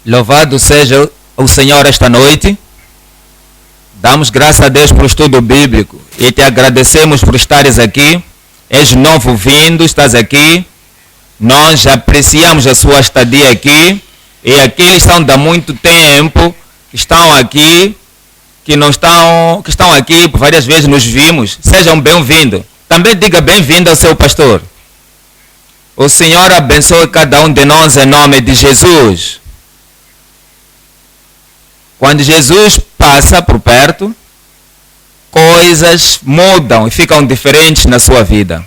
Louvado seja o Senhor esta noite. Damos graças a Deus pelo estudo bíblico e te agradecemos por estares aqui. És novo vindo, estás aqui. Nós apreciamos a sua estadia aqui. E aqueles que estão há muito tempo, que estão aqui, que estão aqui, por várias vezes nos vimos, sejam bem-vindos. Também diga bem-vindo ao seu pastor. O Senhor abençoe cada um de nós em nome de Jesus. Quando Jesus passa por perto, coisas mudam e ficam diferentes na sua vida.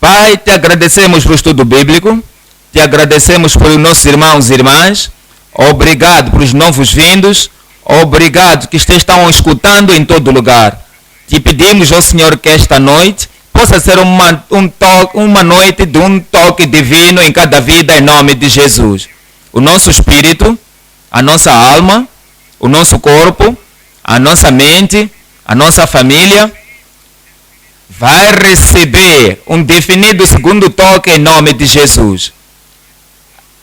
Pai, te agradecemos pelo estudo bíblico, te agradecemos pelos nossos irmãos e irmãs, obrigado pelos novos vindos, obrigado que estão escutando em todo lugar. Te pedimos, ó Senhor, que esta noite possa ser uma noite de um toque divino em cada vida, em nome de Jesus. O nosso espírito, a nossa alma, o nosso corpo, a nossa mente, a nossa família, vai receber um definido segundo toque em nome de Jesus.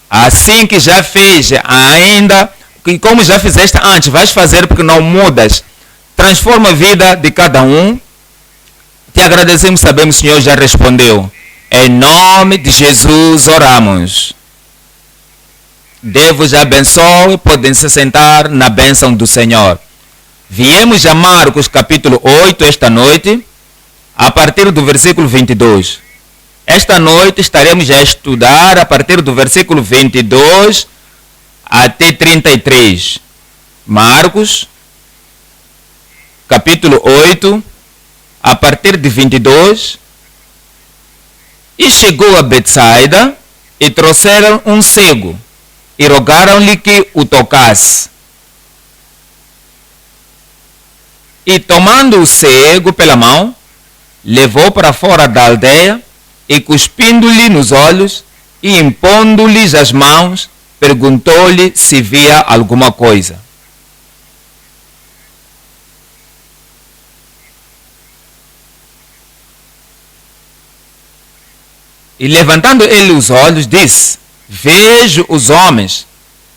Assim que já fez ainda, e como já fizeste antes, vais fazer porque não mudas. Transforma a vida de cada um. Te agradecemos, sabemos que o Senhor já respondeu. Em nome de Jesus oramos. Deus vos abençoe, podem se sentar na bênção do Senhor. Viemos a Marcos capítulo 8 esta noite, a partir do versículo 22. Esta noite estaremos a estudar a partir do versículo 22 até 33. Marcos capítulo 8, a partir de 22. E chegou a Betsaida e trouxeram um cego e rogaram-lhe que o tocasse. E tomando o cego pela mão, levou para fora da aldeia e cuspindo-lhe nos olhos e impondo-lhes as mãos, perguntou-lhe se via alguma coisa. E levantando ele os olhos, disse: vejo os homens,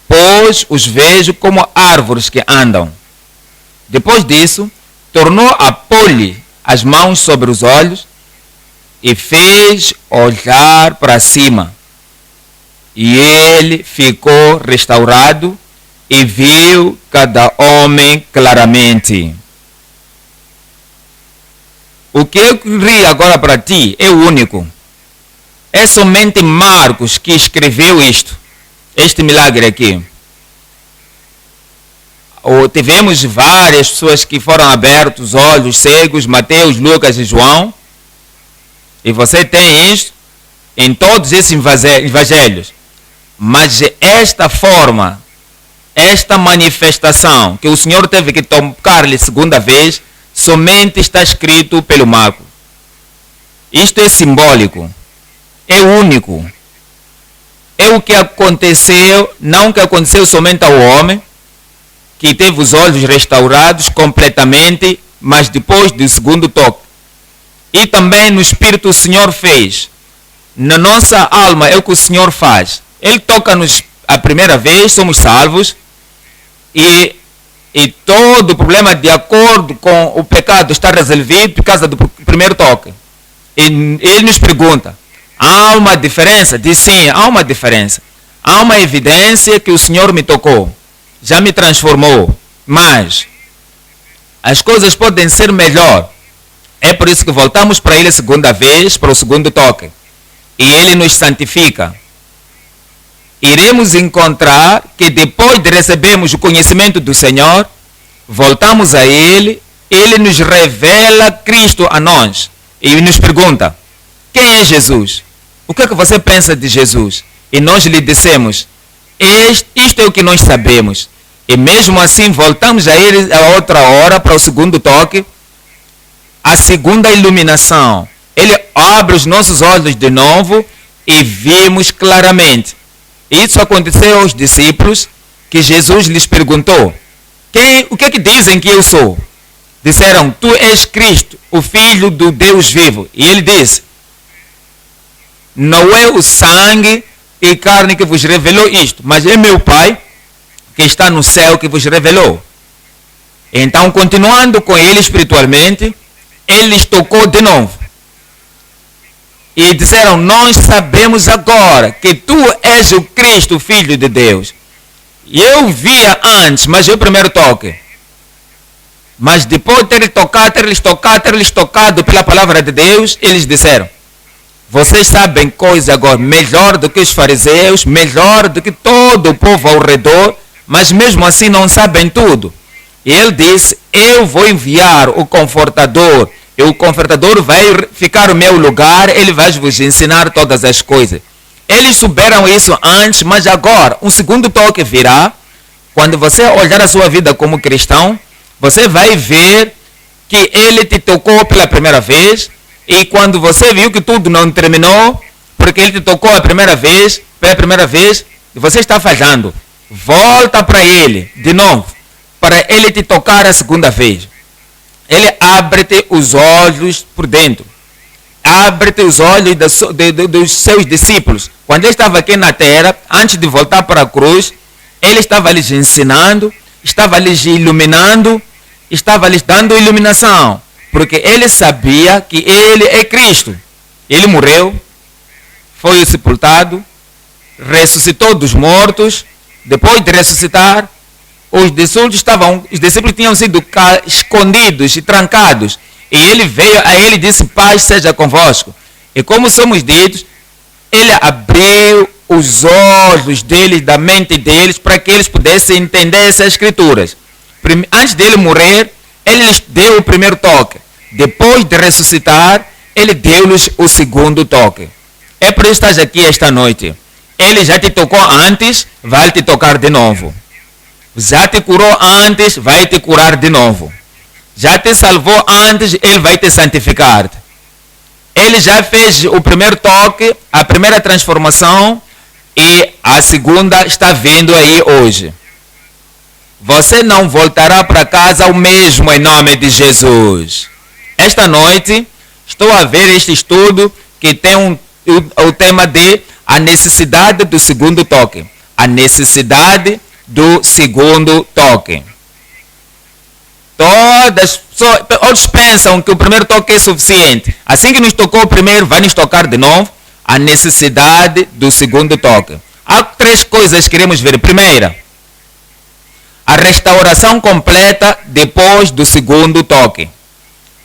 pois os vejo como árvores que andam. Depois disso, tornou a pôr-lhe as mãos sobre os olhos e fez olhar para cima. E ele ficou restaurado e viu cada homem claramente. O que eu li agora para ti é o único. É somente Marcos que escreveu este milagre aqui. Tivemos várias pessoas que foram abertos os olhos cegos, Mateus, Lucas e João. E você tem isto em todos esses evangelhos. Mas esta forma, esta manifestação que o Senhor teve que tocar-lhe segunda vez, somente está escrito pelo Marcos. Isto é simbólico. É único. É o que aconteceu, não que aconteceu somente ao homem, que teve os olhos restaurados completamente, mas depois do segundo toque. E também no Espírito o Senhor fez. Na nossa alma é o que o Senhor faz. Ele toca-nos a primeira vez, somos salvos, e todo o problema de acordo com o pecado está resolvido por causa do primeiro toque. E ele nos pergunta: há uma diferença? Diz sim, há uma diferença. Há uma evidência que o Senhor me tocou. Já me transformou. Mas as coisas podem ser melhor. É por isso que voltamos para Ele a segunda vez, para o segundo toque. E Ele nos santifica. Iremos encontrar que depois de recebermos o conhecimento do Senhor, voltamos a Ele, Ele nos revela Cristo a nós. E nos pergunta: quem é Jesus? O que é que você pensa de Jesus? E nós lhe dissemos: isto é o que nós sabemos. E mesmo assim voltamos a ele a outra hora para o segundo toque, a segunda iluminação. Ele abre os nossos olhos de novo e vimos claramente. Isso aconteceu aos discípulos, que Jesus lhes perguntou: o que é que dizem que eu sou? Disseram: tu és Cristo, o Filho do Deus vivo. E ele disse: não é o sangue e carne que vos revelou isto, mas é meu Pai que está no céu que vos revelou. Então, continuando com ele espiritualmente, ele lhes tocou de novo. E disseram, nós sabemos agora que tu és o Cristo, Filho de Deus. E eu via antes, mas é o primeiro toque. Mas depois de ter lhes tocado pela palavra de Deus, eles disseram, vocês sabem coisa agora melhor do que os fariseus, melhor do que todo o povo ao redor, mas mesmo assim não sabem tudo. E ele disse, eu vou enviar o Confortador, e o Confortador vai ficar no meu lugar, ele vai vos ensinar todas as coisas. Eles souberam isso antes, mas agora um segundo toque virá. Quando você olhar a sua vida como cristão, você vai ver que ele te tocou pela primeira vez, e quando você viu que tudo não terminou, porque ele te tocou pela primeira vez, e você está falhando, volta para ele de novo, para ele te tocar a segunda vez. Ele abre-te os olhos por dentro. Abre-te os olhos dos seus discípulos. Quando ele estava aqui na terra, antes de voltar para a cruz, ele estava lhes ensinando, estava lhes iluminando, estava lhes dando iluminação. Porque ele sabia que ele é Cristo. Ele morreu, foi sepultado, ressuscitou dos mortos. Depois de ressuscitar, os discípulos tinham sido escondidos e trancados. E ele veio a ele e disse, paz seja convosco. E como somos ditos, ele abriu os olhos deles, da mente deles, para que eles pudessem entender essas escrituras. Antes dele morrer, ele lhes deu o primeiro toque. Depois de ressuscitar, ele deu-lhes o segundo toque. É por isso que estás aqui esta noite. Ele já te tocou antes, vai te tocar de novo. Já te curou antes, vai te curar de novo. Já te salvou antes, ele vai te santificar. Ele já fez o primeiro toque, a primeira transformação, e a segunda está vindo aí hoje. Você não voltará para casa o mesmo em nome de Jesus. Esta noite, estou a ver este estudo que tem o tema de a necessidade do segundo toque. A necessidade do segundo toque. Outros pensam que o primeiro toque é suficiente. Assim que nos tocou o primeiro, vai nos tocar de novo. A necessidade do segundo toque. Há 3 coisas que queremos ver. Primeira, a restauração completa depois do segundo toque.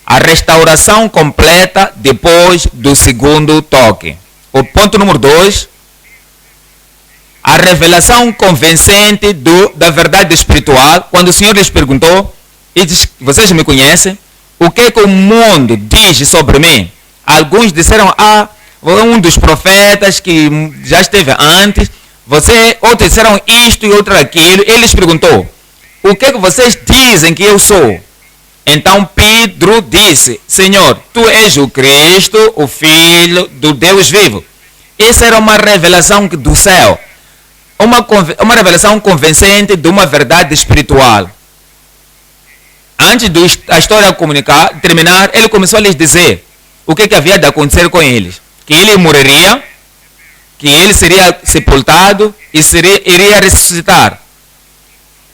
A restauração completa depois do segundo toque. O ponto número 2, a revelação convincente da verdade espiritual. Quando o Senhor lhes perguntou, e diz, vocês me conhecem, o que o mundo diz sobre mim? Alguns disseram, um dos profetas que já esteve antes, outros disseram isto e outro aquilo. Ele lhes perguntou, o que vocês dizem que eu sou? Então Pedro disse, Senhor, tu és o Cristo, o Filho do Deus vivo. Essa era uma revelação do céu. Uma revelação convincente de uma verdade espiritual. Antes da história terminar, ele começou a lhes dizer o que havia de acontecer com eles. Que ele morreria, que ele seria sepultado e iria ressuscitar.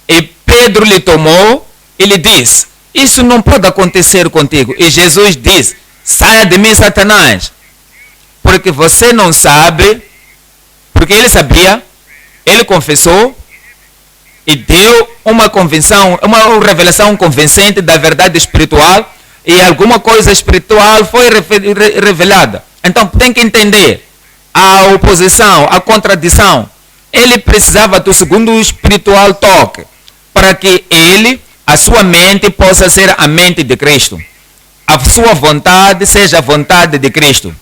E Pedro lhe tomou e lhe disse, isso não pode acontecer contigo. E Jesus disse, saia de mim, Satanás. Porque você não sabe, porque ele sabia, ele confessou e deu uma convenção, uma revelação convincente da verdade espiritual, e alguma coisa espiritual foi revelada. Então tem que entender a oposição, a contradição. Ele precisava do segundo espiritual toque para que a sua mente possa ser a mente de Cristo. A sua vontade seja a vontade de Cristo.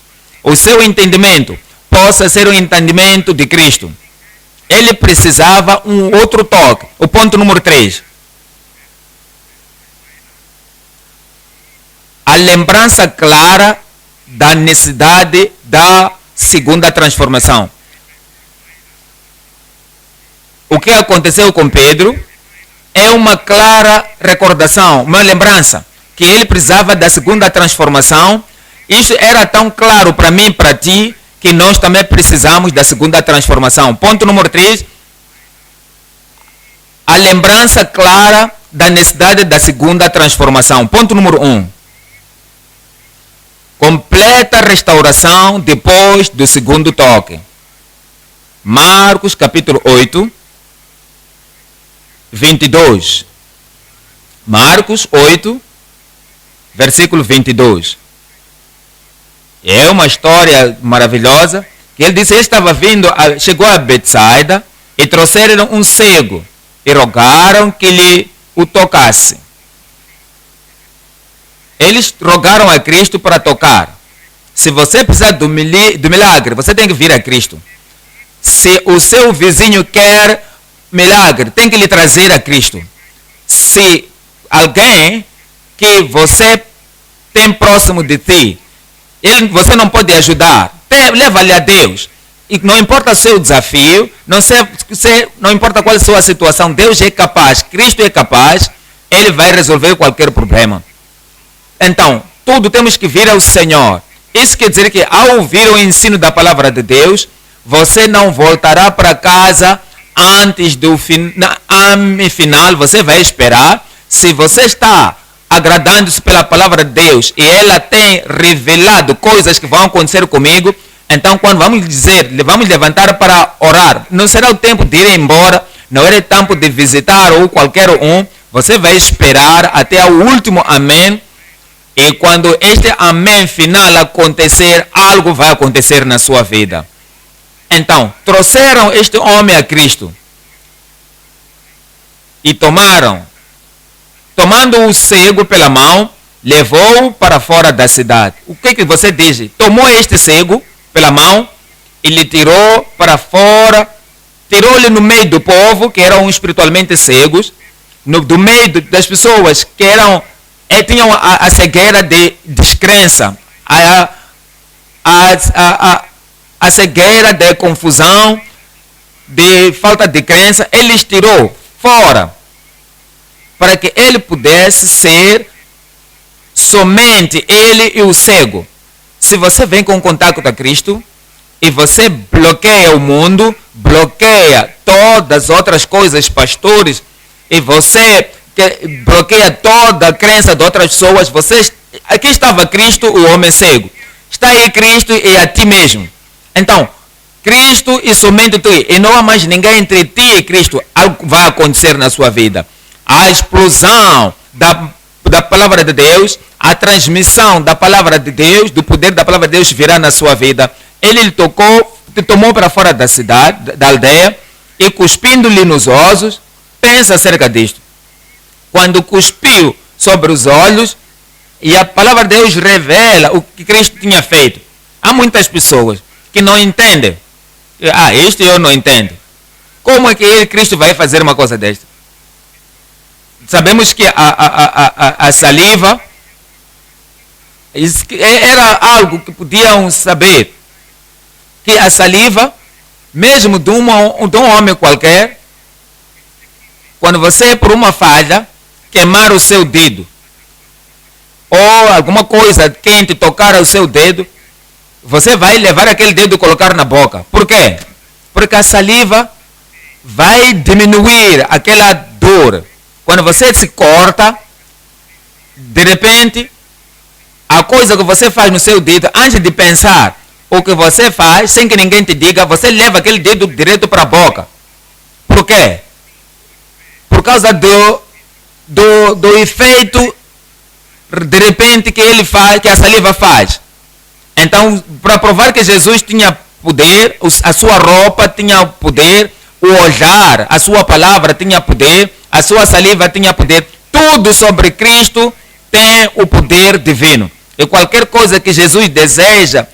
O seu entendimento possa ser o entendimento de Cristo. Ele precisava um outro toque. O ponto número 3. A lembrança clara da necessidade da segunda transformação. O que aconteceu com Pedro é uma clara recordação, uma lembrança, que ele precisava da segunda transformação. Isso era tão claro para mim e para ti, que nós também precisamos da segunda transformação. Ponto número 3. A lembrança clara da necessidade da segunda transformação. Ponto número 1. Completa restauração depois do segundo toque. Marcos capítulo 8, 22. Marcos 8, versículo 22. É uma história maravilhosa. Que ele disse, ele estava vindo, chegou a Betsaida e trouxeram um cego e rogaram que lhe o tocasse. Eles rogaram a Cristo para tocar. Se você precisar do milagre, você tem que vir a Cristo. Se o seu vizinho quer milagre, tem que lhe trazer a Cristo. Se alguém que você tem próximo de ti, você não pode ajudar, leva-lhe a Deus. E não importa o seu desafio, não importa qual é a sua situação, Deus é capaz, Cristo é capaz, Ele vai resolver qualquer problema. Então, tudo temos que vir ao Senhor. Isso quer dizer que ao ouvir o ensino da palavra de Deus, você não voltará para casa antes do final, você vai esperar. Se você está agradando-se pela palavra de Deus e ela tem revelado coisas que vão acontecer comigo, então quando vamos levantar para orar, não será o tempo de ir embora, não é o tempo de visitar ou qualquer um, você vai esperar até o último amém, e quando este amém final acontecer, algo vai acontecer na sua vida. Então, trouxeram este homem a Cristo e tomando o cego pela mão, levou-o para fora da cidade. O que você diz? Tomou este cego pela mão e lhe tirou para fora, tirou-lhe no meio do povo, que eram espiritualmente cegos, do meio das pessoas que tinham a cegueira de descrença, a cegueira de confusão, de falta de crença. Ele os tirou fora, para que ele pudesse ser somente ele e o cego. Se você vem com contato com Cristo e você bloqueia o mundo, bloqueia todas as outras coisas, pastores, e você bloqueia toda a crença de outras pessoas, aqui estava Cristo, o homem cego. Está aí Cristo e a ti mesmo. Então, Cristo e somente tu, e não há mais ninguém entre ti e Cristo. Algo vai acontecer na sua vida. A explosão da palavra de Deus, a transmissão da palavra de Deus, do poder da palavra de Deus virá na sua vida. Ele te tomou para fora da cidade, da aldeia, e cuspindo-lhe nos olhos, pensa acerca disto. Quando cuspiu sobre os olhos, e a palavra de Deus revela o que Cristo tinha feito. Há muitas pessoas que não entendem. Isto eu não entendo. Como é que Cristo vai fazer uma coisa desta? Sabemos que a saliva era algo que podiam saber. Que a saliva, mesmo de um homem qualquer, quando você, por uma falha, queimar o seu dedo, ou alguma coisa quente tocar o seu dedo, você vai levar aquele dedo e colocar na boca. Por quê? Porque a saliva vai diminuir aquela dor. Quando você se corta, de repente, a coisa que você faz no seu dedo, antes de pensar o que você faz, sem que ninguém te diga, você leva aquele dedo direto para a boca. Por quê? Por causa do efeito, de repente, que ele faz, que a saliva faz. Então, para provar que Jesus tinha poder, a sua roupa tinha poder, o olhar, a sua palavra tinha poder, a sua saliva tinha poder. Tudo sobre Cristo tem o poder divino. E qualquer coisa que Jesus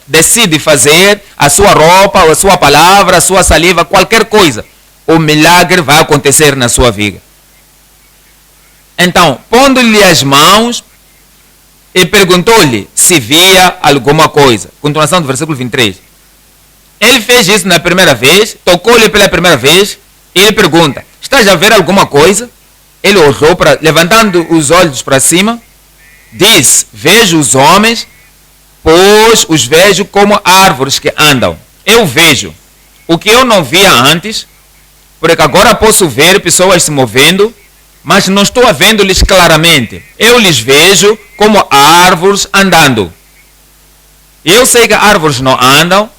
decide fazer, a sua roupa, a sua palavra, a sua saliva, qualquer coisa, o milagre vai acontecer na sua vida. Então, pondo-lhe as mãos, e perguntou-lhe se via alguma coisa. Continuação do versículo 23. Ele fez isso na primeira vez, tocou-lhe pela primeira vez, e ele pergunta, estás a ver alguma coisa? Ele olhou, levantando os olhos para cima, diz, vejo os homens, pois os vejo como árvores que andam. Eu vejo o que eu não via antes, porque agora posso ver pessoas se movendo, mas não estou vendo-lhes claramente. Eu lhes vejo como árvores andando. Eu sei que árvores não andam,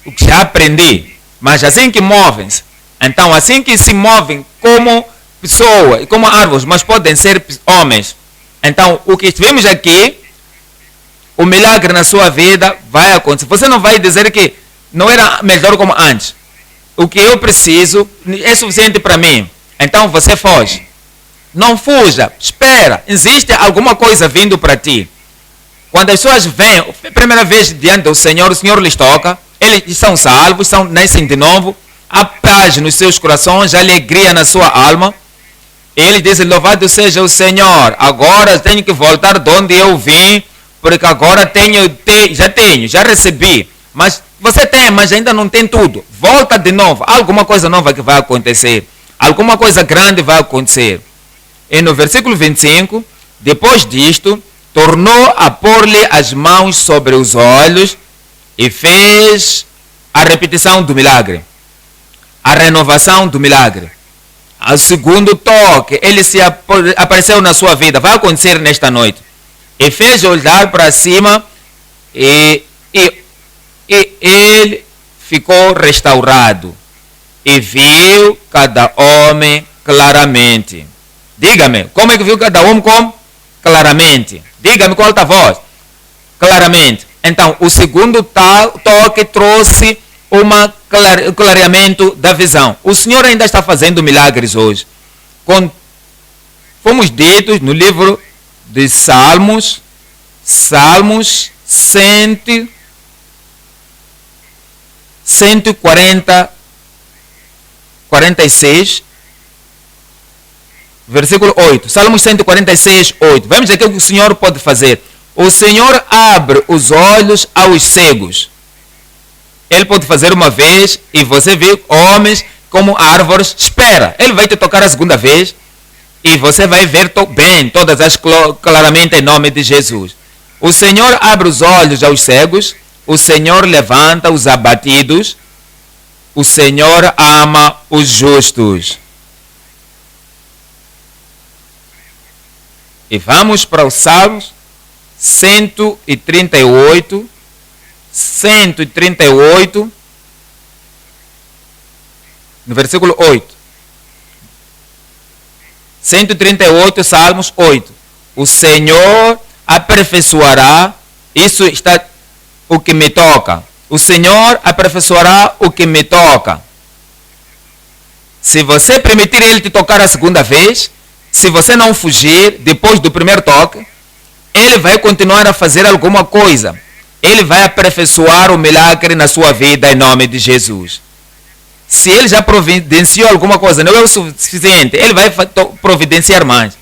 o que já aprendi, mas assim que movem-se, então assim que se movem como pessoas, como árvores, mas podem ser homens. Então o que vemos aqui, o milagre na sua vida vai acontecer. Você não vai dizer que não era melhor como antes. O que eu preciso é suficiente para mim. Então você foge. Não fuja, espera. Existe alguma coisa vindo para ti. Quando as pessoas vêm, a primeira vez diante do Senhor, o Senhor lhes toca, eles são salvos, nascem de novo, há paz nos seus corações, alegria na sua alma. Eles dizem, louvado seja o Senhor, agora tenho que voltar de onde eu vim, porque agora já recebi. Mas você tem, mas ainda não tem tudo. Volta de novo, alguma coisa nova que vai acontecer. Alguma coisa grande vai acontecer. E no versículo 25, depois disto, tornou a pôr-lhe as mãos sobre os olhos e fez a repetição do milagre. A renovação do milagre. Ao segundo toque, ele se apareceu na sua vida. Vai acontecer nesta noite. E fez olhar para cima e ele ficou restaurado. E viu cada homem claramente. Diga-me, como é que viu cada homem como? Claramente. Diga-me com alta voz. Claramente. Então, o segundo toque trouxe um clareamento da visão. O Senhor ainda está fazendo milagres hoje. Fomos ditos no livro de Salmos 146, versículo 8. Salmos 146, 8. Vamos ver o que o Senhor pode fazer. O Senhor abre os olhos aos cegos. Ele pode fazer uma vez e você vê homens como árvores. Espera, ele vai te tocar a segunda vez e você vai ver bem todas as claramente em nome de Jesus. O Senhor abre os olhos aos cegos. O Senhor levanta os abatidos. O Senhor ama os justos. E vamos para os Salmos 138, no versículo 8. 138, Salmos 8. O Senhor aperfeiçoará, isso está o que me toca. O Senhor aperfeiçoará o que me toca. Se você permitir Ele te tocar a segunda vez, se você não fugir depois do primeiro toque, Ele vai continuar a fazer alguma coisa. Ele vai aperfeiçoar o milagre na sua vida em nome de Jesus. Se Ele já providenciou alguma coisa, não é o suficiente, Ele vai providenciar mais.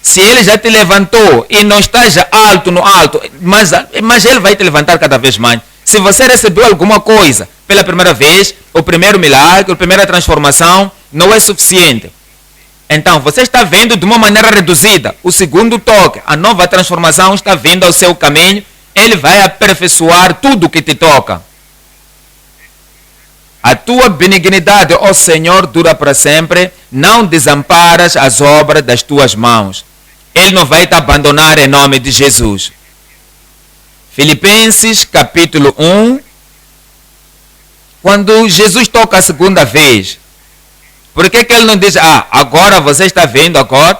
Se Ele já te levantou e não está já alto no alto, mas Ele vai te levantar cada vez mais. Se você recebeu alguma coisa pela primeira vez, o primeiro milagre, a primeira transformação, não é suficiente. Então, você está vendo de uma maneira reduzida. O segundo toque, a nova transformação está vindo ao seu caminho. Ele vai aperfeiçoar tudo que te toca. A tua benignidade, ó Senhor, dura para sempre. Não desamparas as obras das tuas mãos. Ele não vai te abandonar em nome de Jesus. Filipenses capítulo 1. Quando Jesus toca a segunda vez, por que ele não diz, agora você está vendo, agora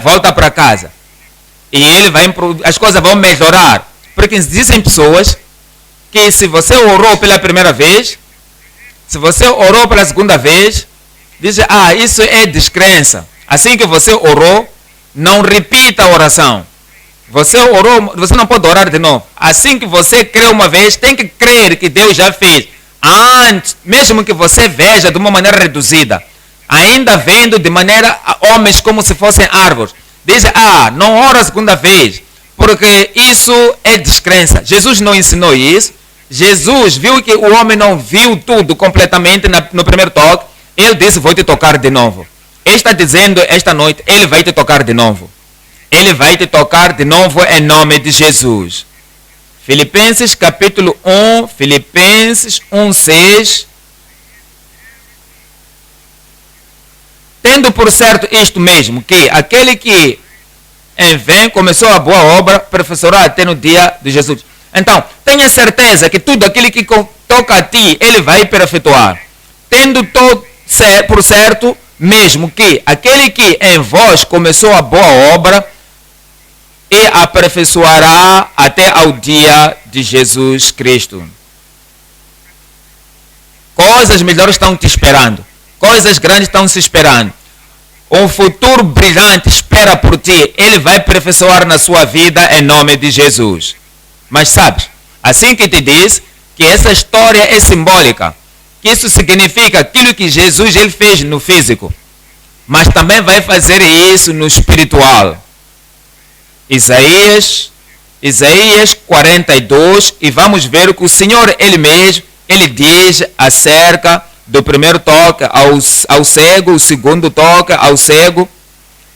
volta para casa. E as coisas vão melhorar. Porque existem pessoas que se você orou pela primeira vez, se você orou pela segunda vez, dizem, isso é descrença. Assim que você orou, não repita a oração. Você orou, você não pode orar de novo. Assim que você crê uma vez, tem que crer que Deus já fez. Antes, mesmo que você veja de uma maneira reduzida, ainda vendo de maneira homens como se fossem árvores. Dizem, não ora a segunda vez, porque isso é descrença. Jesus não ensinou isso. Jesus viu que o homem não viu tudo completamente no primeiro toque. Ele disse, vou te tocar de novo. Ele está dizendo esta noite, Ele vai te tocar de novo. Ele vai te tocar de novo em nome de Jesus. Filipenses capítulo 1, Filipenses 1:6. Tendo por certo isto mesmo, que aquele que vem começou a boa obra, aperfeiçoará até no dia de Jesus. Então, tenha certeza que tudo aquilo que toca a ti, ele vai perpetuar. Tendo por certo mesmo que aquele que em vós começou a boa obra, e aperfeiçoará até ao dia de Jesus Cristo. Coisas melhores estão te esperando. Coisas grandes estão se esperando. Um futuro brilhante espera por ti. Ele vai aperfeiçoar na sua vida em nome de Jesus. Mas sabes, assim que te diz que essa história é simbólica, que isso significa aquilo que Jesus ele fez no físico, mas também vai fazer isso no espiritual. Isaías 42, e vamos ver o que o Senhor ele mesmo ele diz acerca do primeiro toque ao cego, o segundo toque ao cego,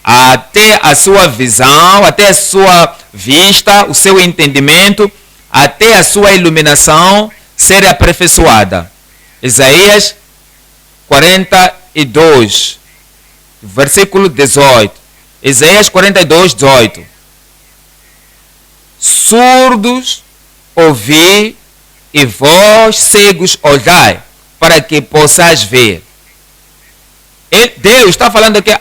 até a sua visão, até a sua vista, o seu entendimento, até a sua iluminação ser aperfeiçoada. Isaías 42, versículo 18. Isaías 42, 18. Surdos ouvi e vós cegos olhai, para que possais ver. Deus está falando aqui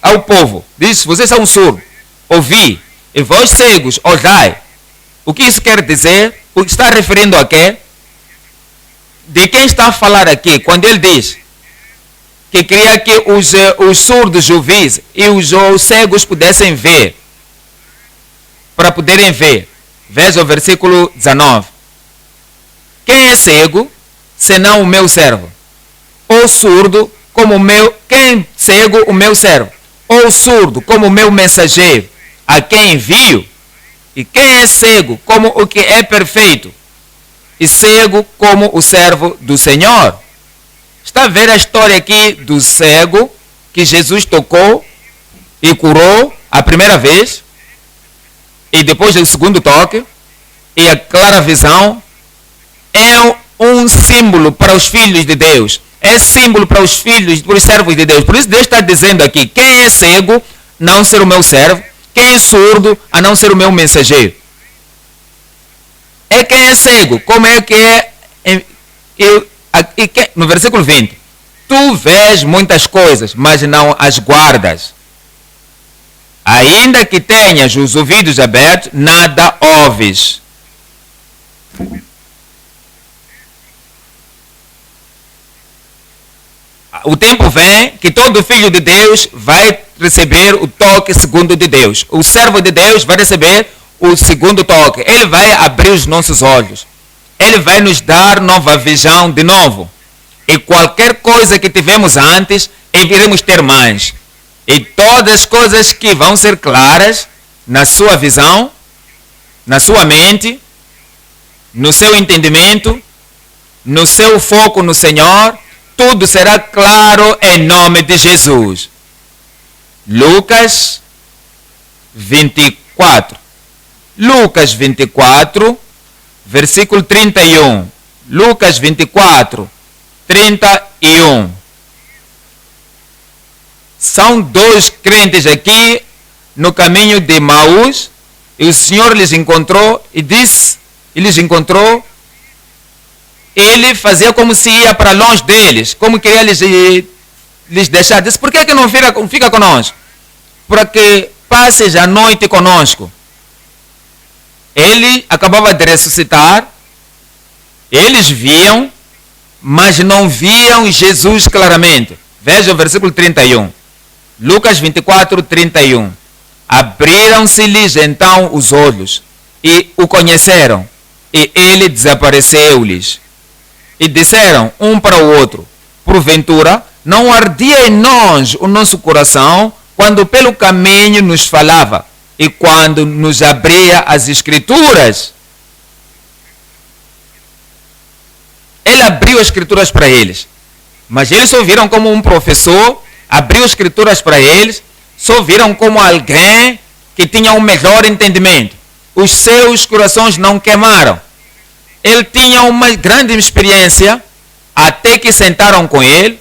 ao povo. Diz, vocês são surdos, ouvi, e vós cegos olhai. O que isso quer dizer? O que está referindo a quê? De quem está a falar aqui? Quando ele diz que queria que os surdos ouvissem e os cegos pudessem ver, para poderem ver. Veja o versículo 19. Quem é cego, senão o meu servo? Ou surdo, como o meu... Quem cego, o meu servo? Ou surdo, como o meu mensageiro, a quem envio? E quem é cego, como o que é perfeito? E cego, como o servo do Senhor? Está a ver a história aqui do cego, que Jesus tocou e curou a primeira vez, e depois do segundo toque, e a clara visão, é um símbolo para os filhos de Deus. É símbolo para os filhos, para os servos de Deus. Por isso Deus está dizendo aqui, quem é cego, não ser o meu servo. Quem é surdo, a não ser o meu mensageiro. É quem é cego, como é que é... no versículo 20. Tu vês muitas coisas, mas não as guardas. Ainda que tenhas os ouvidos abertos, nada ouves. O tempo vem que todo filho de Deus vai receber o toque segundo de Deus. O servo de Deus vai receber o segundo toque. Ele vai abrir os nossos olhos. Ele vai nos dar nova visão de novo. E qualquer coisa que tivemos antes, iremos ter mais. E todas as coisas que vão ser claras na sua visão, na sua mente, no seu entendimento, no seu foco no Senhor, tudo será claro em nome de Jesus. Lucas 24. Lucas 24, versículo 31. Lucas 24, 31. São dois crentes aqui no caminho de Emaús, e o Senhor lhes encontrou e disse, ele fazia como se ia para longe deles, como queria lhes deixar. Disse, por que não fica conosco? Para que passes a noite conosco. Ele acabava de ressuscitar, eles viam, mas não viam Jesus claramente. Veja o versículo 31. Lucas 24, 31. Abriram-se-lhes então os olhos e o conheceram, e ele desapareceu-lhes. E disseram um para o outro, porventura, não ardia em nós o nosso coração quando pelo caminho nos falava e quando nos abria as Escrituras? Ele abriu as Escrituras para eles, mas eles só viram como um professor, abriu as Escrituras para eles, só viram como alguém que tinha um melhor entendimento. os seus corações não queimaram. Ele tinha uma grande experiência até que sentaram com ele.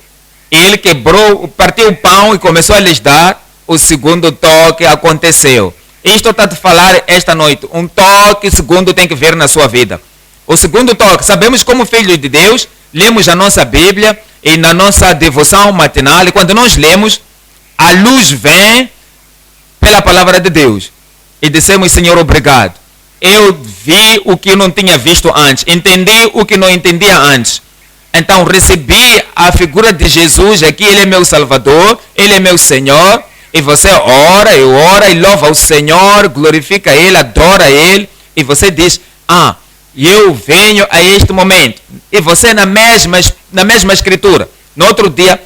Ele quebrou, partiu o pão e começou a lhes dar. O segundo toque aconteceu. Isto está a falar esta noite. Um toque segundo tem que vir na sua vida. O segundo toque, sabemos como filhos de Deus, lemos a nossa Bíblia e na nossa devoção matinal, e quando nós lemos, a luz vem pela palavra de Deus. E dissemos, Senhor, obrigado. Eu vi o que não tinha visto antes, entendi o que não entendia antes. Então recebi a figura de Jesus aqui, Ele é meu Salvador, Ele é meu Senhor. E você ora e louva o Senhor, glorifica Ele, adora Ele. E você diz, eu venho a este momento. E você na mesma escritura. No outro dia,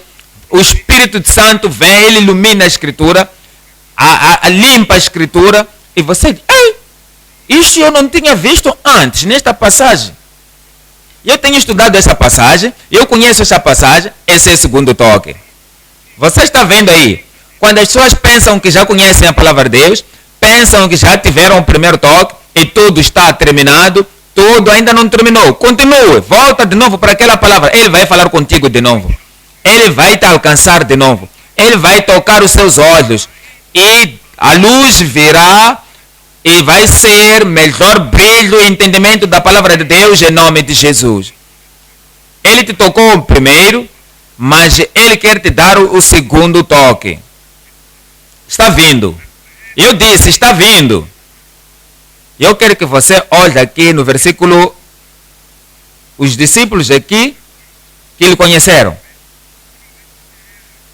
o Espírito Santo vem, Ele ilumina a escritura, limpa a escritura. E você diz, isso eu não tinha visto antes, nesta passagem. Eu tenho estudado essa passagem, eu conheço essa passagem, esse é o segundo toque. Você está vendo aí? Quando as pessoas pensam que já conhecem a palavra de Deus, pensam que já tiveram o primeiro toque e tudo está terminado, tudo ainda não terminou. Continue, volta de novo para aquela palavra. Ele vai falar contigo de novo. Ele vai te alcançar de novo. Ele vai tocar os seus olhos e a luz virá e vai ser melhor brilho e entendimento da palavra de Deus em nome de Jesus. Ele te tocou primeiro, mas Ele quer te dar o segundo toque. Está vindo. Eu disse, está vindo. Eu quero que você olhe aqui no versículo, os discípulos aqui, que Ele conheceram.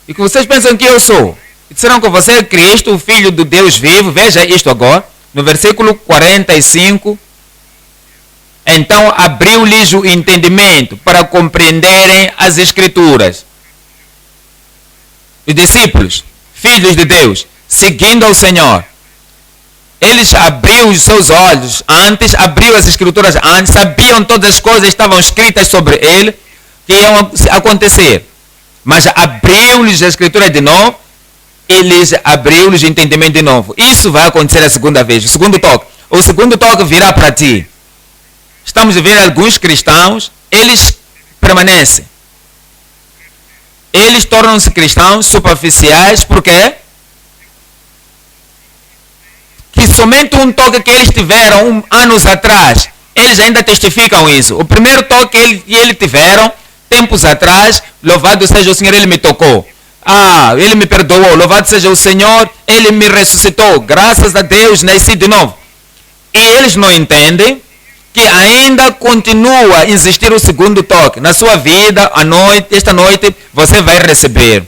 E que vocês pensam que eu sou. E disseram que você é Cristo, o Filho do Deus vivo. Veja isto agora, no versículo 45. Então abriu-lhes o entendimento para compreenderem as Escrituras. Os discípulos, filhos de Deus, seguindo ao Senhor, eles abriram os seus olhos antes, abriu as Escrituras antes, sabiam todas as coisas que estavam escritas sobre ele, que iam acontecer. Mas abriu-lhes a Escritura de novo, eles abriu-lhes o entendimento de novo. Isso vai acontecer a segunda vez, o segundo toque. O segundo toque virá para ti. Estamos a ver alguns cristãos, eles permanecem. Eles tornam-se cristãos superficiais, por quê? Que somente um toque que eles tiveram anos atrás, eles ainda testificam isso. O primeiro toque que eles tiveram, tempos atrás, louvado seja o Senhor, Ele me tocou. Ele me perdoou, louvado seja o Senhor, Ele me ressuscitou. Graças a Deus, nasci de novo. E eles não entendem que ainda continua a existir o segundo toque. Na sua vida, esta noite, você vai receber.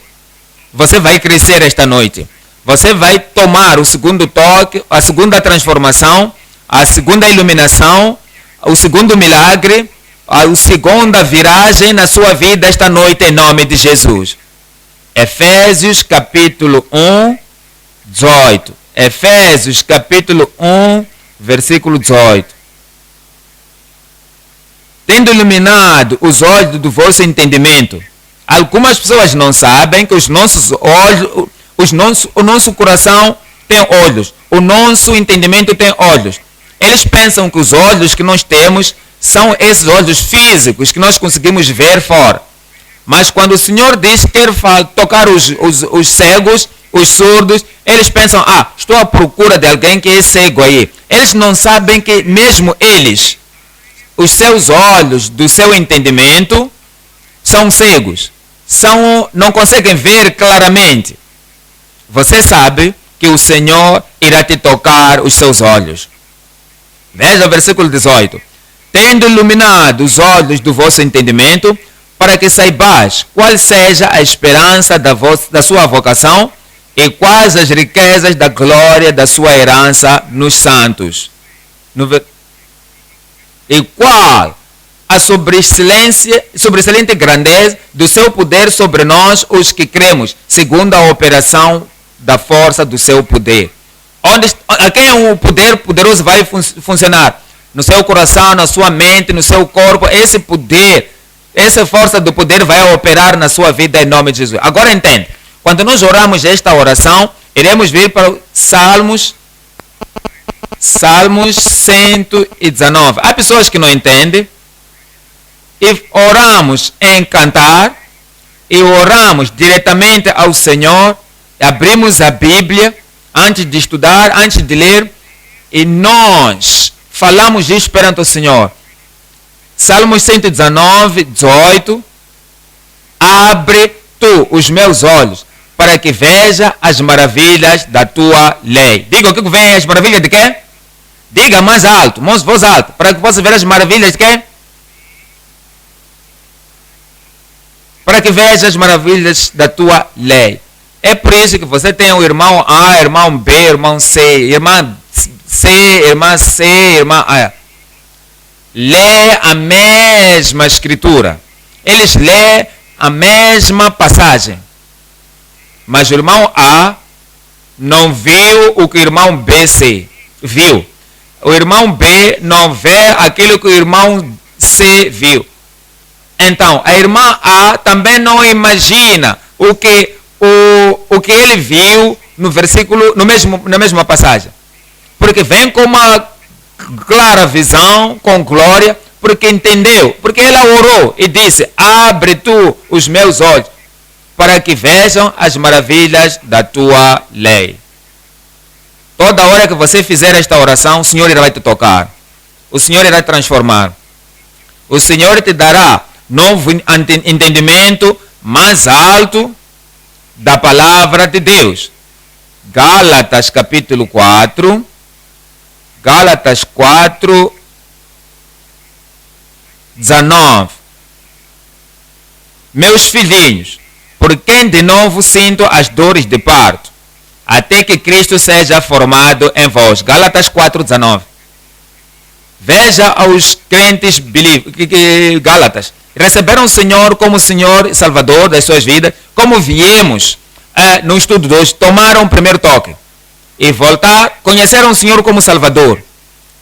Você vai crescer esta noite. Você vai tomar o segundo toque, a segunda transformação, a segunda iluminação, o segundo milagre, a segunda viragem na sua vida esta noite em nome de Jesus. Efésios capítulo 1, 18. Efésios capítulo 1, versículo 18. Tendo iluminado os olhos do vosso entendimento. Algumas pessoas não sabem que os nossos olhos, o nosso coração tem olhos, o nosso entendimento tem olhos. Eles pensam que os olhos que nós temos são esses olhos físicos que nós conseguimos ver fora. Mas quando o Senhor diz que quer tocar os cegos, os surdos, eles pensam, estou à procura de alguém que é cego aí. Eles não sabem que mesmo eles, os seus olhos do seu entendimento são cegos, não conseguem ver claramente. Você sabe que o Senhor irá te tocar os seus olhos. Veja o versículo 18. Tendo iluminado os olhos do vosso entendimento, para que saibais qual seja a esperança da sua vocação e quais as riquezas da glória da sua herança nos santos. E qual a sobreexcelente grandeza do seu poder sobre nós, os que cremos, segundo a operação da força do seu poder. A quem o poder poderoso vai funcionar? No seu coração, na sua mente, no seu corpo. Esse poder, essa força do poder vai operar na sua vida em nome de Jesus. Agora entende. Quando nós oramos esta oração, iremos vir para Salmos Salmos 119. Há pessoas que não entendem. E oramos em cantar. E oramos diretamente ao Senhor. Abrimos a Bíblia antes de estudar, antes de ler. E nós falamos isso perante o Senhor. Salmos 119, 18. Abre tu os meus olhos para que veja as maravilhas da tua lei. Diga o que vem as maravilhas de quê? Diga mais alto, voz alta, para que possa ver as maravilhas de quê? Para que veja as maravilhas da tua lei. É por isso que você tem o irmão A, irmão B, irmão C, irmã C, irmã A. Lê a mesma escritura. Eles lêem a mesma passagem. Mas o irmão A não viu o que o irmão B viu. O irmão B não vê aquilo que o irmão C viu. Então, a irmã A também não imagina o que ele viu no versículo, na mesma passagem. Porque vem com uma clara visão, com glória, porque entendeu. Porque ela orou e disse, abre tu os meus olhos, para que vejam as maravilhas da tua lei. Toda hora que você fizer esta oração, o Senhor irá te tocar. O Senhor irá te transformar. O Senhor te dará novo entendimento mais alto da palavra de Deus. Gálatas capítulo 4. Gálatas 4, 19. Meus filhinhos, por quem de novo sinto as dores de parto, até que Cristo seja formado em vós. Gálatas 4, 19. Veja aos crentes Gálatas. Receberam o Senhor como Senhor e Salvador das suas vidas. Como viemos no estudo de hoje, tomaram o primeiro toque. E voltar, conheceram o Senhor como Salvador.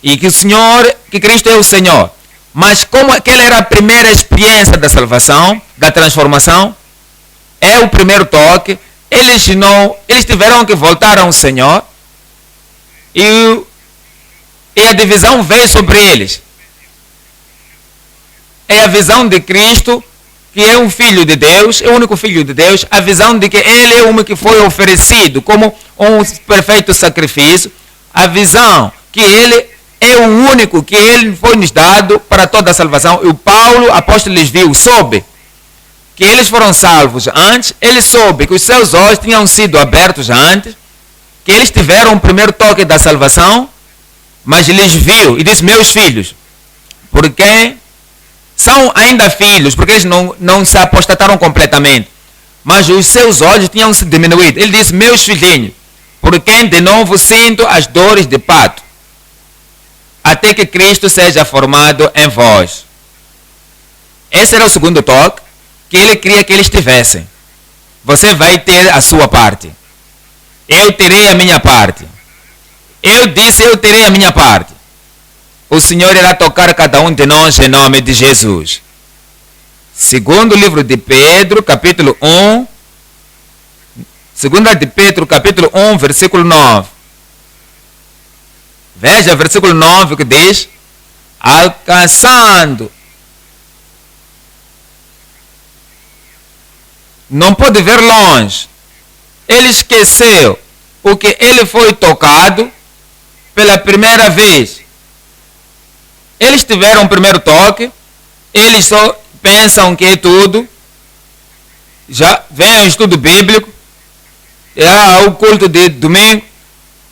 E que Cristo é o Senhor. Mas como aquela era a primeira experiência da salvação, da transformação, é o primeiro toque, eles tiveram que voltar ao Senhor e a divisão veio sobre eles. É a visão de Cristo, que é um filho de Deus, é o único filho de Deus, a visão de que ele é o que foi oferecido como um perfeito sacrifício, a visão que ele é o único que ele foi nos dado para toda a salvação. E o Paulo, apóstolo, lhes viu, soube que eles foram salvos antes, ele soube que os seus olhos tinham sido abertos antes, que eles tiveram o primeiro toque da salvação, mas lhes viu e disse, meus filhos, porque são ainda filhos, porque eles não se apostataram completamente, mas os seus olhos tinham se diminuído. Ele disse, meus filhinhos, por quem de novo sinto as dores de parto, até que Cristo seja formado em vós. Esse era o segundo toque que ele queria que eles tivessem. Você vai ter a sua parte. Eu terei a minha parte. Eu disse, eu terei a minha parte. O Senhor irá tocar cada um de nós em nome de Jesus. Segundo livro de Pedro, capítulo 1. Segunda de Pedro, capítulo 1, versículo 9. Veja o versículo 9 que diz, alcançando. Não pode ver longe. Ele esqueceu o que ele foi tocado pela primeira vez. Eles tiveram o primeiro toque, eles só pensam que é tudo. Já vem o estudo bíblico, há o culto de domingo,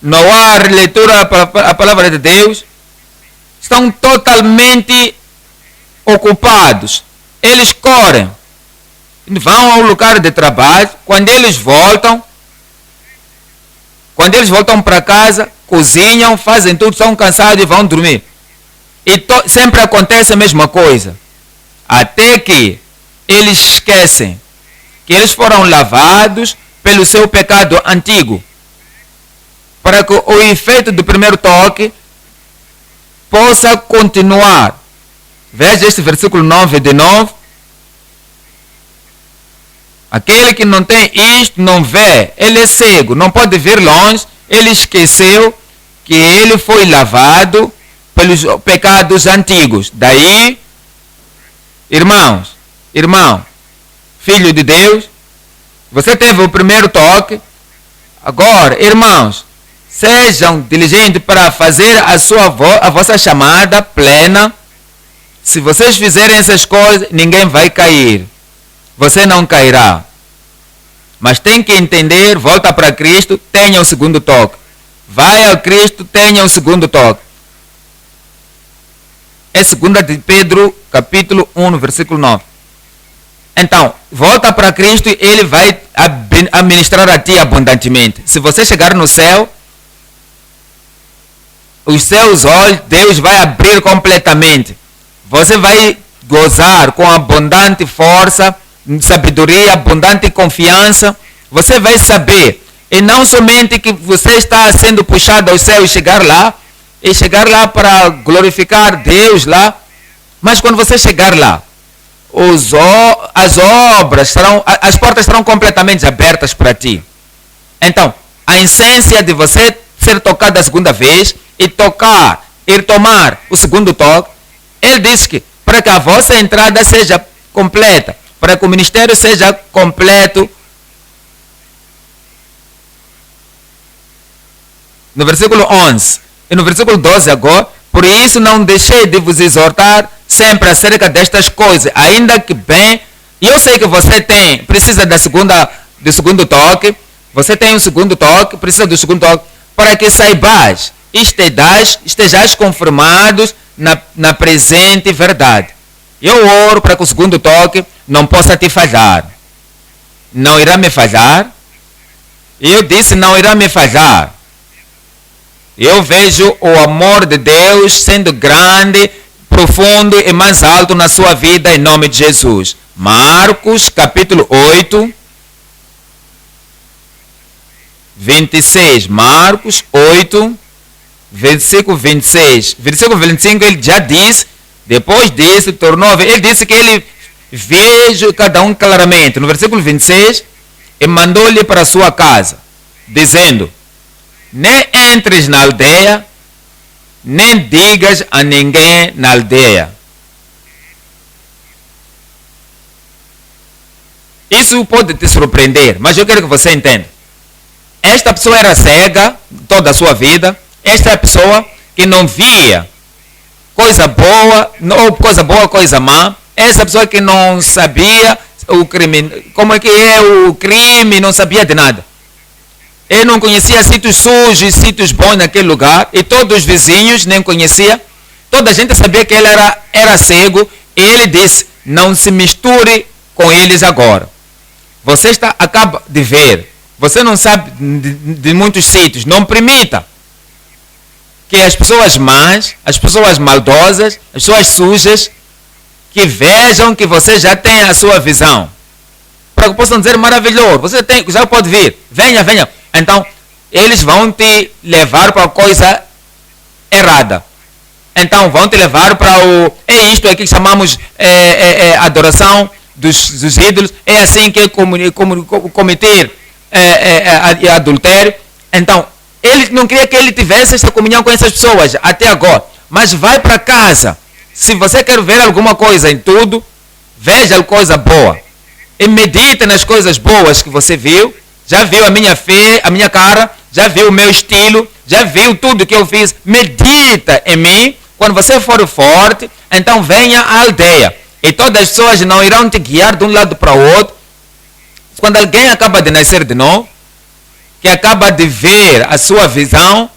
não há leitura a palavra de Deus. Estão totalmente ocupados. Eles correm, vão ao lugar de trabalho. Quando eles voltam para casa, cozinham, fazem tudo, estão cansados e vão dormir. E sempre acontece a mesma coisa. Até que eles esquecem que eles foram lavados pelo seu pecado antigo, para que o efeito do primeiro toque possa continuar. Veja este versículo 9 de novo. Aquele que não tem isto, não vê. Ele é cego, não pode ver longe. Ele esqueceu que ele foi lavado pelos pecados antigos. Daí, irmão, filho de Deus, você teve o primeiro toque. Agora, irmãos, sejam diligentes para fazer a vossa chamada plena. Se vocês fizerem essas coisas, ninguém vai cair. Você não cairá. Mas tem que entender, volta para Cristo, tenha o segundo toque. Vai a Cristo, tenha o segundo toque. É 2 de Pedro, capítulo 1, versículo 9. Então, volta para Cristo e Ele vai administrar a ti abundantemente. Se você chegar no céu, os seus olhos, Deus vai abrir completamente. Você vai gozar com abundante força, sabedoria, abundante confiança. Você vai saber. E não somente que você está sendo puxado ao céu e chegar lá para glorificar Deus lá, mas quando você chegar lá, as obras as portas estarão completamente abertas para ti. Então, a essência de você ser tocado a segunda vez e tomar o segundo toque, ele diz que para que a vossa entrada seja completa, para que o ministério seja completo. No versículo 11 e no versículo 12 agora, por isso não deixei de vos exortar sempre acerca destas coisas, ainda que bem, e eu sei que você precisa do segundo toque, você tem um segundo toque, precisa do segundo toque, para que saibais, estejais confirmados na presente verdade. Eu oro para que o segundo toque não possa te falhar. Não irá me falhar. Eu disse, não irá me falhar. Eu vejo o amor de Deus sendo grande, profundo e mais alto na sua vida, em nome de Jesus. Marcos, capítulo 8, 26. Marcos 8, versículo 26. Versículo 25, ele já diz, depois disso, ele disse que ele vejo cada um claramente. No versículo 26, e mandou-lhe para a sua casa, dizendo, nem entres na aldeia, nem digas a ninguém na aldeia. Isso pode te surpreender, mas eu quero que você entenda. Esta pessoa era cega toda a sua vida. Esta é a pessoa que não via coisa boa, coisa má. Essa pessoa que não sabia o crime, como é que é o crime, não sabia de nada. Ele não conhecia sítios sujos, sítios bons naquele lugar. E todos os vizinhos nem conheciam. Toda a gente sabia que ele era cego. E ele disse, não se misture com eles agora. Você acaba de ver. Você não sabe de muitos sítios. Não permita que as pessoas más, as pessoas maldosas, as pessoas sujas, que vejam que você já tem a sua visão. Para que possam dizer, maravilhoso, você já pode vir. Venha. Então, eles vão te levar para a coisa errada. Então, vão te levar para isto aqui que chamamos adoração dos ídolos. É assim que é cometer adultério. Então, ele não queria que ele tivesse essa comunhão com essas pessoas até agora. Mas vai para casa. Se você quer ver alguma coisa em tudo, veja coisa boa. E medite nas coisas boas que você viu. Já viu a minha fé, a minha cara, já viu o meu estilo, já viu tudo que eu fiz. Medita em mim. Quando você for forte, então venha à aldeia. E todas as pessoas não irão te guiar de um lado para o outro. Quando alguém acaba de nascer de novo, que acaba de ver a sua visão,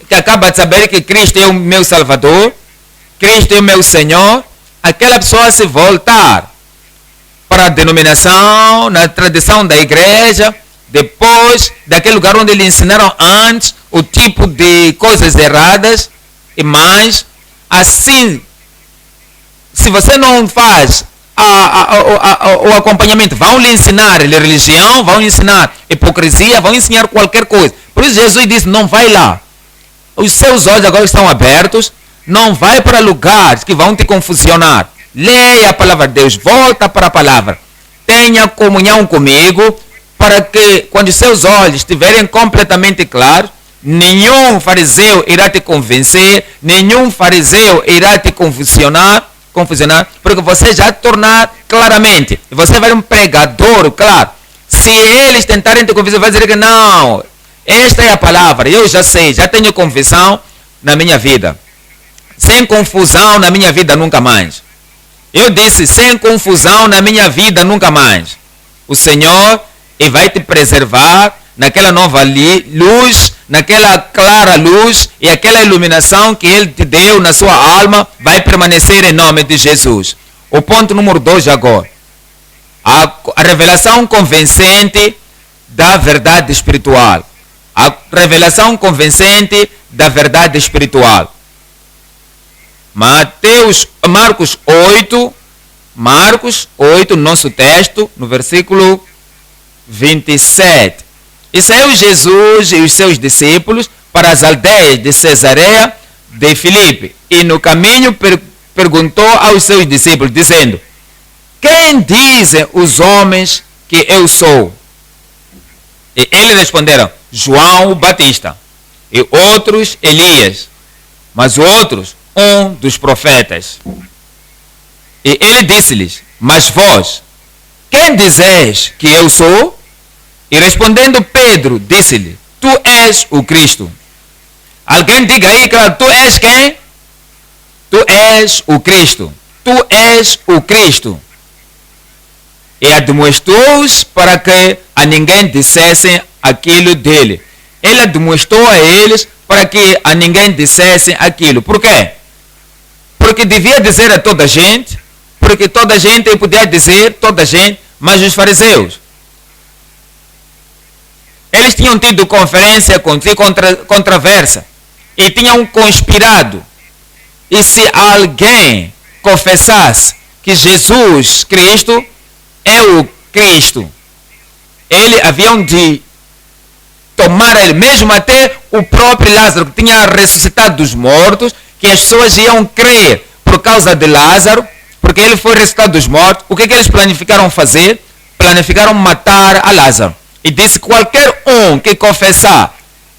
que acaba de saber que Cristo é o meu Salvador, Cristo é o meu Senhor, aquela pessoa se voltar para a denominação, na tradição da igreja, depois daquele lugar onde lhe ensinaram antes o tipo de coisas erradas e mais. Assim, se você não faz o acompanhamento, vão lhe ensinar religião, vão lhe ensinar hipocrisia, vão ensinar qualquer coisa. Por isso Jesus disse, não vai lá. Os seus olhos agora estão abertos, não vai para lugares que vão te confusionar. Leia a palavra de Deus, volta para a palavra. Tenha comunhão comigo, para que quando os seus olhos estiverem completamente claros, nenhum fariseu irá te convencer, nenhum fariseu irá te confusionar, porque você já tornar claramente. Você vai ser um pregador, claro. Se eles tentarem te convencer, vai dizer que não, esta é a palavra, eu já sei, já tenho convicção na minha vida. Sem confusão na minha vida nunca mais. Eu disse, sem confusão na minha vida nunca mais. O Senhor vai te preservar naquela nova luz, naquela clara luz, e aquela iluminação que Ele te deu na sua alma vai permanecer em nome de Jesus. O ponto número 2 agora. A revelação convincente da verdade espiritual. A revelação convincente da verdade espiritual. Marcos 8, nosso texto, no versículo 27. E saiu Jesus e os seus discípulos para as aldeias de Cesareia de Filipe. E no caminho perguntou aos seus discípulos, dizendo: quem dizem os homens que eu sou? E eles responderam: João o Batista, e outros Elias, mas outros um dos profetas. E ele disse-lhes: mas vós, quem dizeis que eu sou? E respondendo Pedro, disse-lhe: tu és o Cristo. Alguém diga aí, claro, tu és quem? Tu és o Cristo. Tu és o Cristo. E admoestou-os para que a ninguém dissessem aquilo dele. Ele admoestou a eles para que a ninguém dissessem aquilo. Por quê? Porque devia dizer a toda a gente, porque toda a gente podia dizer, toda a gente, mas os fariseus, eles tinham tido conferência controversa e tinham conspirado. E se alguém confessasse que Jesus Cristo é o Cristo, eles haviam de tomar ele, mesmo até o próprio Lázaro, que tinha ressuscitado dos mortos, que as pessoas iam crer por causa de Lázaro, porque ele foi ressuscitado dos mortos. O que eles planificaram fazer? Planificaram matar a Lázaro. E disse: qualquer um que confessar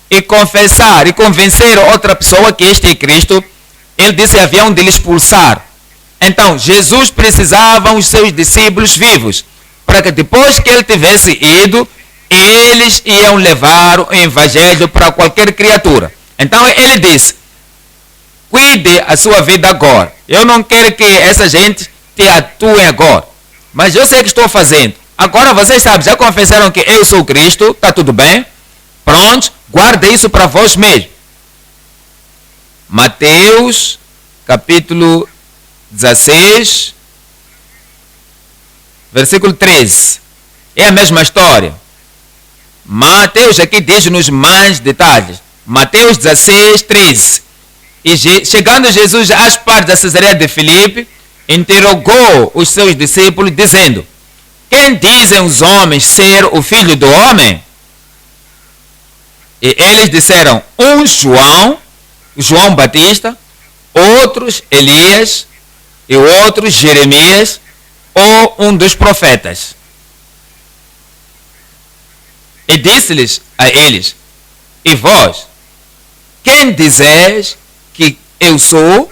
e convencer outra pessoa que este é Cristo, ele disse que haviam de lhe expulsar. Então, Jesus precisava os seus discípulos vivos, para que depois que ele tivesse ido, eles iam levar o evangelho para qualquer criatura. Então, ele disse: cuide a sua vida agora. Eu não quero que essa gente te atue agora, mas eu sei que estou fazendo. Agora vocês sabem, já confessaram que eu sou Cristo, está tudo bem? Pronto, guarda isso para vós mesmos. Mateus, capítulo 16, versículo 13. É a mesma história. Mateus aqui diz-nos mais detalhes. Mateus 16, 13. E chegando Jesus às partes da Cesareia de Filipe, interrogou os seus discípulos, dizendo: quem dizem os homens ser o Filho do Homem? E eles disseram: um João Batista, outros Elias, e outros Jeremias, ou um dos profetas. E disse-lhes a eles: e vós, quem dizeis que eu sou?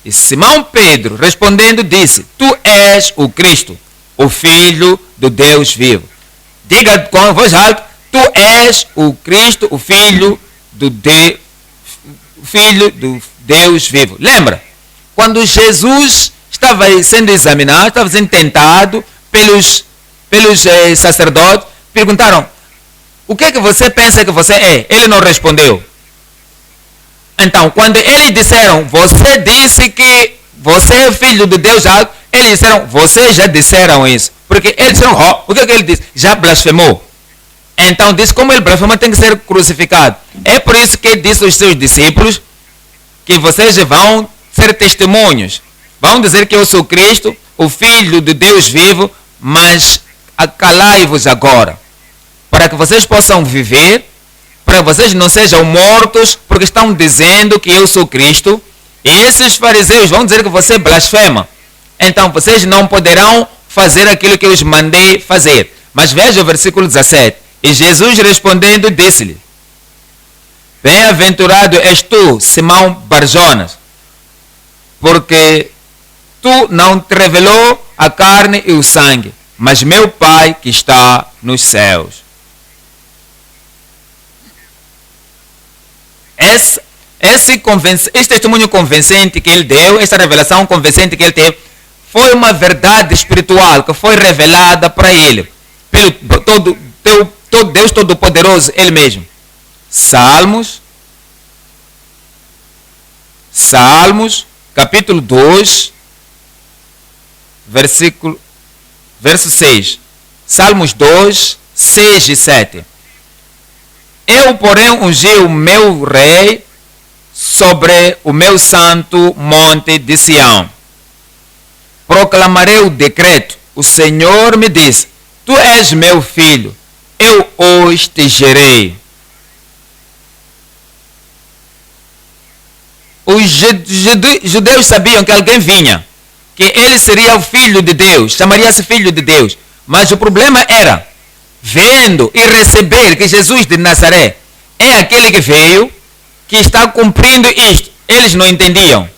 E Simão Pedro, respondendo, disse: tu és o Cristo, o Filho do Deus vivo. Diga com voz alta: tu és o Cristo, o Filho do Deus vivo. Lembra? Quando Jesus estava sendo examinado, estava sendo tentado pelos sacerdotes, perguntaram: o que é que você pensa que você é? Ele não respondeu. Então, quando eles disseram: você disse que você é filho de Deus alto, eles disseram: vocês já disseram isso. Porque eles disseram: o que é que ele disse? Já blasfemou. Então disse: como ele blasfemou, tem que ser crucificado. É por isso que disse aos seus discípulos que vocês vão ser testemunhos. Vão dizer que eu sou Cristo, o Filho de Deus vivo, mas acalai-vos agora, para que vocês possam viver, para que vocês não sejam mortos, porque estão dizendo que eu sou Cristo. E esses fariseus vão dizer que você blasfema. Então vocês não poderão fazer aquilo que eu os mandei fazer. Mas veja o versículo 17. E Jesus respondendo disse-lhe: Bem-aventurado és tu, Simão Barjonas, porque tu não te revelou a carne e o sangue, mas meu Pai que está nos céus. Esse testemunho convincente que ele deu, essa revelação convincente que ele teve, foi uma verdade espiritual que foi revelada para ele, pelo Deus Todo-Poderoso, Ele mesmo. Salmos, capítulo 2, verso 6. Salmos 2, 6 e 7. Eu, porém, ungi o meu rei sobre o meu santo monte de Sião. Proclamarei o decreto. O Senhor me disse: tu és meu filho, eu hoje te gerei. Os judeus sabiam que alguém vinha, que ele seria o filho de Deus, chamaria-se filho de Deus. Mas o problema era, vendo e receber que Jesus de Nazaré é aquele que veio, que está cumprindo isto. Eles não entendiam.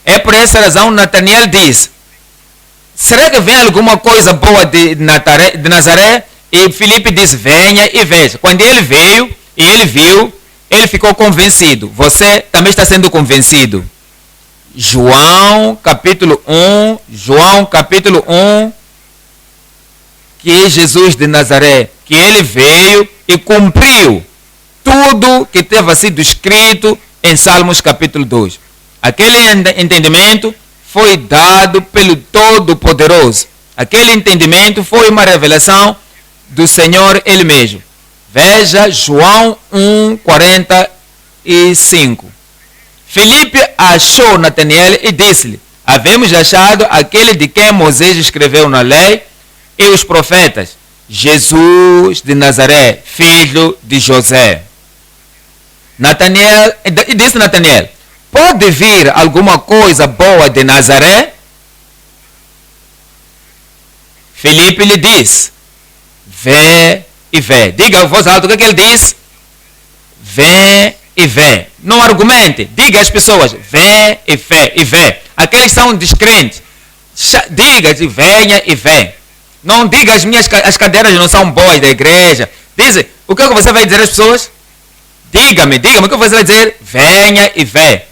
É por essa razão Natanael diz: será que vem alguma coisa boa de Nazaré? E Filipe disse: venha e veja. Quando ele veio e ele viu, ele ficou convencido. Você também está sendo convencido. João capítulo 1, que é Jesus de Nazaré, que ele veio e cumpriu tudo que teve sido escrito em Salmos capítulo 2. Aquele entendimento foi dado pelo Todo-Poderoso. Aquele entendimento foi uma revelação do Senhor Ele mesmo. Veja João 1:45. Filipe achou Natanael e disse-lhe: havemos achado aquele de quem Moisés escreveu na lei e os profetas, Jesus de Nazaré, filho de José. E disse Natanael: pode vir alguma coisa boa de Nazaré? Filipe lhe disse: vê e vê. Diga a voz alta o que ele diz: vê e vê. Não argumente, diga às pessoas: vê e vê e vê. Aqueles são descrentes, diga, venha e vê. Não diga as cadeiras não são boas da igreja. Diz, o que você vai dizer às pessoas? Diga-me o que você vai dizer? Venha e vê.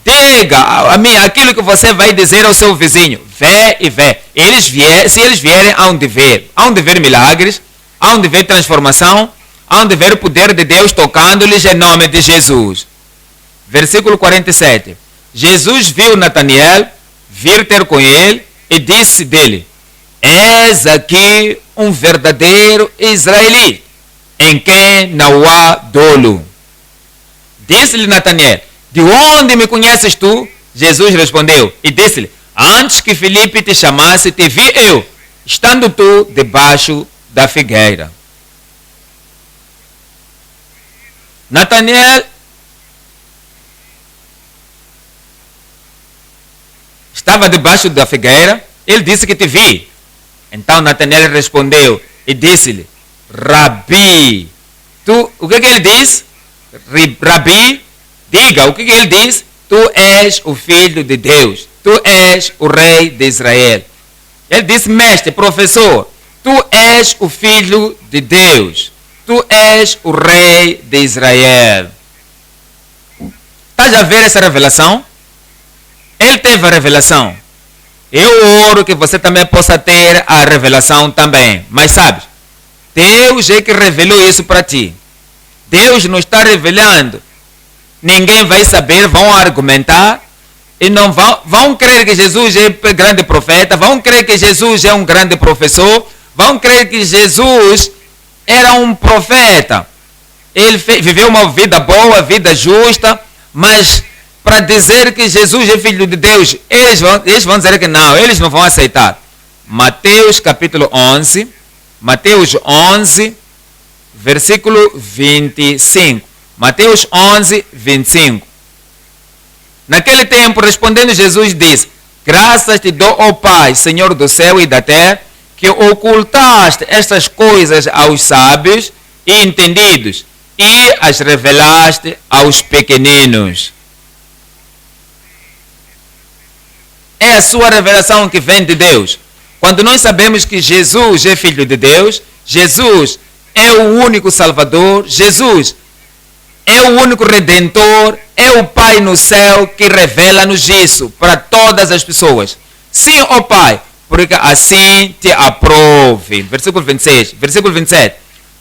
Diga a mim aquilo que você vai dizer ao seu vizinho. Vê e vê. Se eles vierem, hão de ver. Hão de ver milagres, hão de ver transformação, hão de ver o poder de Deus tocando-lhes em nome de Jesus. Versículo 47. Jesus viu Natanael vir ter com ele e disse dele: és aqui um verdadeiro israelita, em quem não há dolo. Disse-lhe Natanael: de onde me conheces tu? Jesus respondeu e disse-lhe: antes que Filipe te chamasse, te vi eu, estando tu debaixo da figueira. Natanael estava debaixo da figueira, ele disse que te vi. Então Natanael respondeu e disse-lhe: Rabi, o que ele diz? Rabi, diga, o que ele diz? Tu és o filho de Deus, tu és o rei de Israel. Ele disse: mestre, professor, tu és o filho de Deus, tu és o rei de Israel. Estás a ver essa revelação? Ele teve a revelação. Eu oro que você também possa ter a revelação também. Mas sabes, Deus é que revelou isso para ti. Deus não está revelando. Ninguém vai saber, vão argumentar e não vão crer que Jesus é grande profeta, vão crer que Jesus é um grande professor, vão crer que Jesus era um profeta. Ele viveu uma vida boa, vida justa, mas para dizer que Jesus é filho de Deus, eles vão dizer que não, eles não vão aceitar. Mateus capítulo 11, versículo 25. Mateus 11, 25. Naquele tempo, respondendo Jesus, disse: graças te dou, ó Pai, Senhor do céu e da terra, que ocultaste estas coisas aos sábios e entendidos e as revelaste aos pequeninos. É a sua revelação que vem de Deus. Quando nós sabemos que Jesus é Filho de Deus, Jesus é o único Salvador, Jesus é o único Redentor, é o Pai no céu que revela-nos isso para todas as pessoas. Sim, ó Pai, porque assim te aprove. Versículo 26, versículo 27.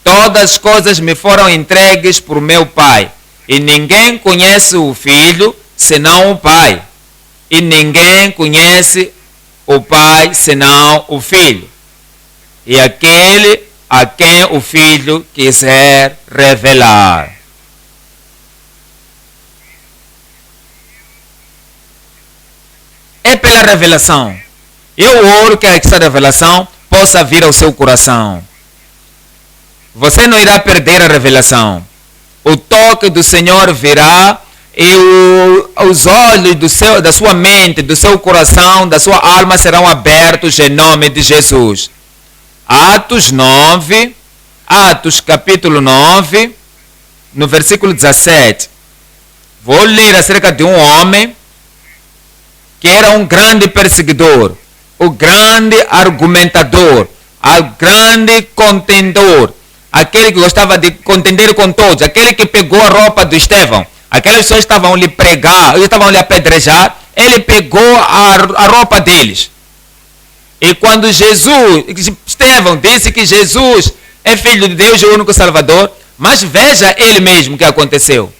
Todas as coisas me foram entregues por meu Pai, e ninguém conhece o Filho senão o Pai, e ninguém conhece o Pai senão o Filho, e aquele a quem o Filho quiser revelar. É pela revelação. Eu oro que essa revelação possa vir ao seu coração. Você não irá perder a revelação. O toque do Senhor virá e os olhos da sua mente, do seu coração, da sua alma serão abertos em nome de Jesus. Atos capítulo 9, no versículo 17. Vou ler acerca de um homem que era um grande perseguidor, o grande argumentador, o grande contendor, aquele que gostava de contender com todos, aquele que pegou a roupa do Estevão. Aquelas pessoas estavam lhe pregar, estavam lhe apedrejar, ele pegou a roupa deles. E quando Estevão disse que Jesus é Filho de Deus e o único Salvador, mas veja ele mesmo o que aconteceu.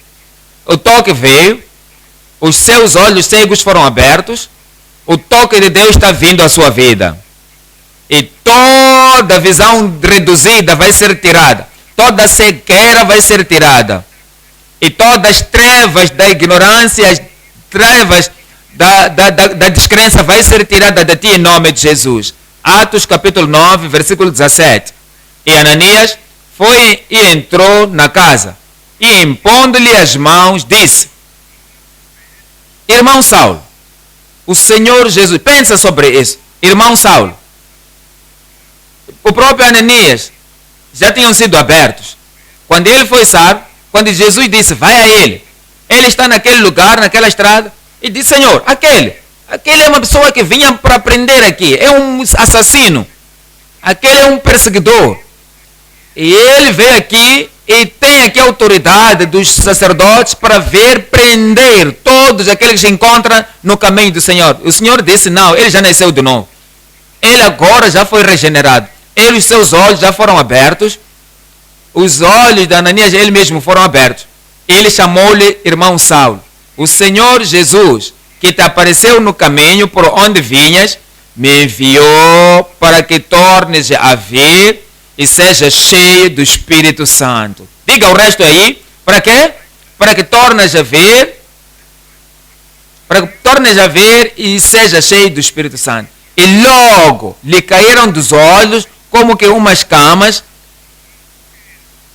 O toque veio, os seus olhos cegos foram abertos, o toque de Deus está vindo à sua vida. E toda visão reduzida vai ser tirada, toda cegueira vai ser tirada. E todas as trevas da ignorância, as trevas da descrença vai ser tirada de ti em nome de Jesus. Atos capítulo 9, versículo 17. E Ananias foi e entrou na casa, e impondo-lhe as mãos, disse: Irmão Saulo, o Senhor Jesus, pensa sobre isso. Irmão Saulo, o próprio Ananias já tinham sido abertos. Quando ele foi salvo, quando Jesus disse, vai a ele está naquele lugar, naquela estrada, e disse, Senhor, aquele é uma pessoa que vinha para prender aqui, é um assassino, aquele é um perseguidor. E ele veio aqui e tem aqui a autoridade dos sacerdotes para ver prender todos aqueles que se encontram no caminho do Senhor. O Senhor disse, não, ele já nasceu de novo. Ele agora já foi regenerado. Os seus olhos já foram abertos. Os olhos de Ananias, ele mesmo foram abertos. Ele chamou-lhe irmão Saulo. O Senhor Jesus, que te apareceu no caminho por onde vinhas, me enviou para que tornes a ver e seja cheio do Espírito Santo. Diga o resto aí. Para quê? Para que tornes a ver. Para que tornes a ver e seja cheio do Espírito Santo. E logo lhe caíram dos olhos como que umas escamas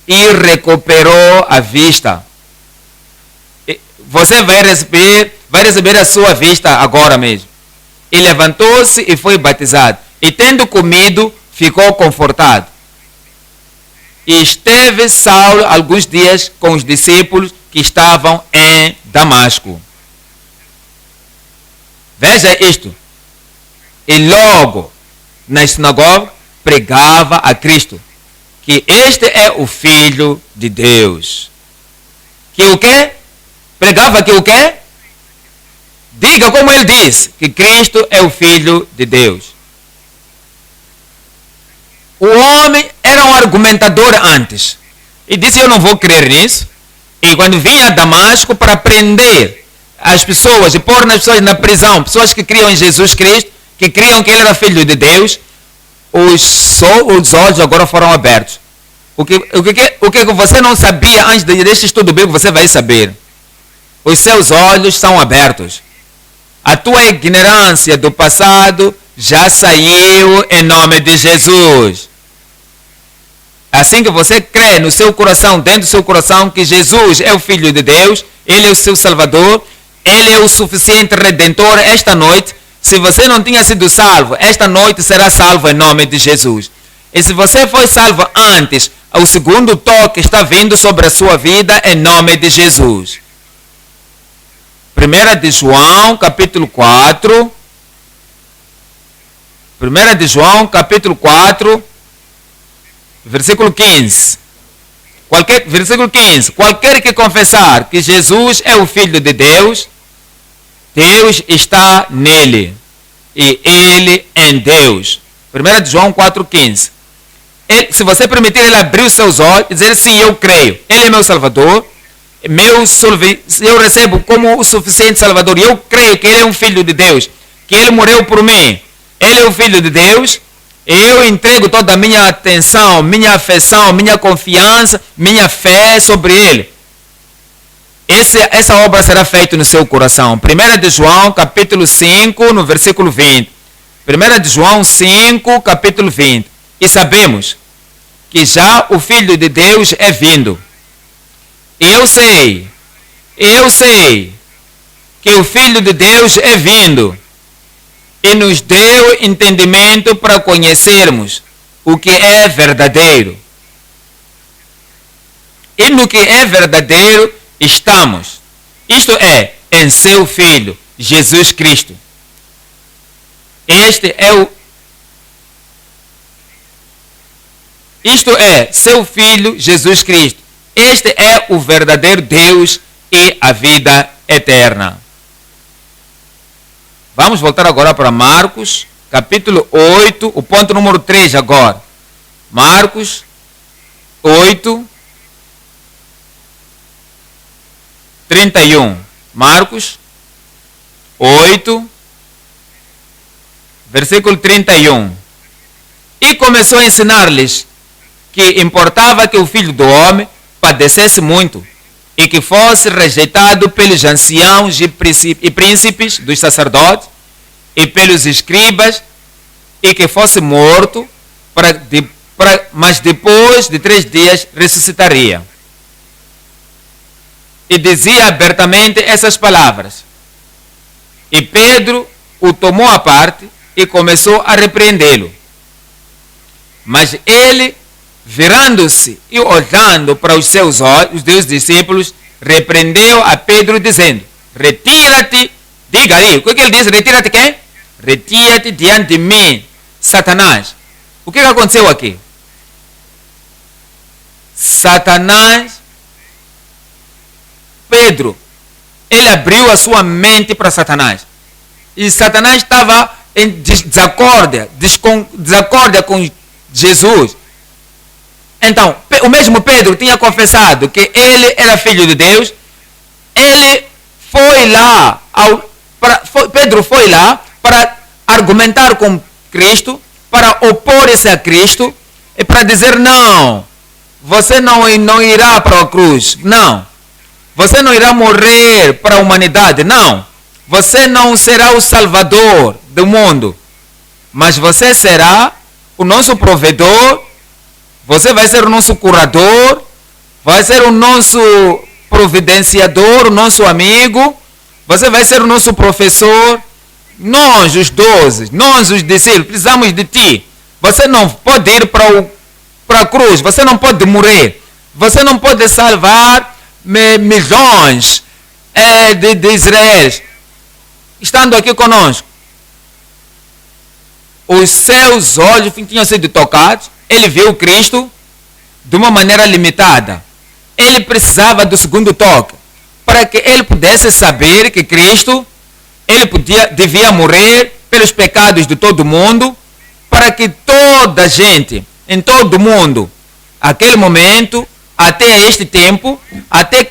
e recuperou a vista. Você vai receber a sua vista agora mesmo. E levantou-se e foi batizado. E tendo comido, ficou confortado. E esteve Saulo alguns dias com os discípulos que estavam em Damasco. Veja isto. E logo, na sinagoga, pregava a Cristo, que este é o Filho de Deus. Que o quê? Pregava que o quê? Diga como ele diz, que Cristo é o Filho de Deus. O homem era um argumentador antes. E disse, eu não vou crer nisso. E quando vinha a Damasco para prender as pessoas e pôr as pessoas na prisão, pessoas que criam em Jesus Cristo, que criam que ele era Filho de Deus, os olhos agora foram abertos. O que você não sabia antes deste estudo bíblico, você vai saber. Os seus olhos são abertos. A tua ignorância do passado já saiu em nome de Jesus. Assim que você crê no seu coração, dentro do seu coração, que Jesus é o Filho de Deus, Ele é o seu Salvador, Ele é o suficiente Redentor, esta noite, se você não tinha sido salvo, esta noite será salvo em nome de Jesus. E se você foi salvo antes, o segundo toque está vindo sobre a sua vida em nome de Jesus. 1 de João, capítulo 4. 1 de João, capítulo 4, versículo 15. Versículo 15. Qualquer que confessar que Jesus é o Filho de Deus, Deus está nele e ele em Deus. 1 de João 4,15. Se você permitir ele abrir os seus olhos e dizer sim, eu creio, ele é meu Salvador, eu recebo como o suficiente Salvador, eu creio que ele é um Filho de Deus, que ele morreu por mim, ele é o Filho de Deus, eu entrego toda a minha atenção, minha afeição, minha confiança, minha fé sobre ele. Essa obra será feita no seu coração. 1 de João, capítulo 5, no versículo 20. 1 de João 5, capítulo 20. E sabemos que já o Filho de Deus é vindo. Eu sei que o Filho de Deus é vindo e nos deu entendimento para conhecermos o que é verdadeiro. E no que é verdadeiro estamos. Isto é, em seu Filho, Jesus Cristo. Isto é, seu Filho, Jesus Cristo. Este é o verdadeiro Deus e a vida eterna. Vamos voltar agora para Marcos, capítulo 8, o ponto número 3 agora. Marcos 8, 31. Marcos 8, versículo 31. E começou a ensinar-lhes que importava que o Filho do Homem padecesse muito e que fosse rejeitado pelos anciãos e príncipes dos sacerdotes e pelos escribas e que fosse morto, mas depois de 3 dias ressuscitaria. E dizia abertamente essas palavras. E Pedro o tomou à parte e começou a repreendê-lo. Mas ele, virando-se e olhando para os seus discípulos, repreendeu a Pedro dizendo: retira-te, diga aí, o que ele diz? Retira-te quem? Retira-te diante de mim, Satanás. O que aconteceu aqui? Satanás, Pedro, ele abriu a sua mente para Satanás. E Satanás estava em desacórdia com Jesus. Então, o mesmo Pedro tinha confessado que ele era filho de Deus. Ele foi lá, Pedro foi lá para argumentar com Cristo, para opor-se a Cristo e para dizer: não, você não irá para a cruz, não. Você não irá morrer para a humanidade, não. Você não será o Salvador do mundo, mas você será o nosso provedor. Você vai ser o nosso curador, vai ser o nosso providenciador, o nosso amigo, você vai ser o nosso professor. Nós, os 12, nós, os discípulos, precisamos de ti. Você não pode ir para a cruz, você não pode morrer, você não pode salvar milhões de Israel estando aqui conosco. Os seus olhos tinham sido tocados. Ele viu Cristo de uma maneira limitada. Ele precisava do segundo toque para que ele pudesse saber que Cristo, devia morrer pelos pecados de todo mundo, para que toda a gente, em todo o mundo, aquele momento, até este tempo, até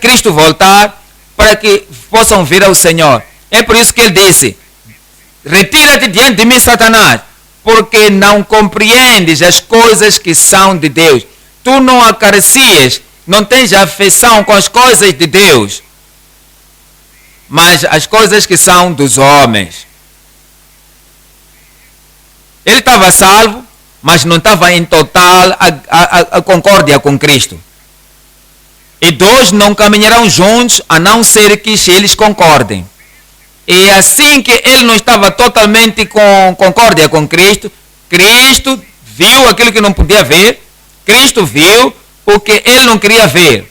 Cristo voltar, para que possam vir ao Senhor. É por isso que ele disse: retira-te diante de mim, Satanás, porque não compreendes as coisas que são de Deus. Tu não acaricias, não tens afeição com as coisas de Deus, mas as coisas que são dos homens. Ele estava salvo, mas não estava em total a concórdia com Cristo. E 2 não caminharão juntos a não ser que eles concordem. E assim que ele não estava totalmente com concórdia com Cristo, Cristo viu aquilo que não podia ver Cristo viu o que ele não queria ver.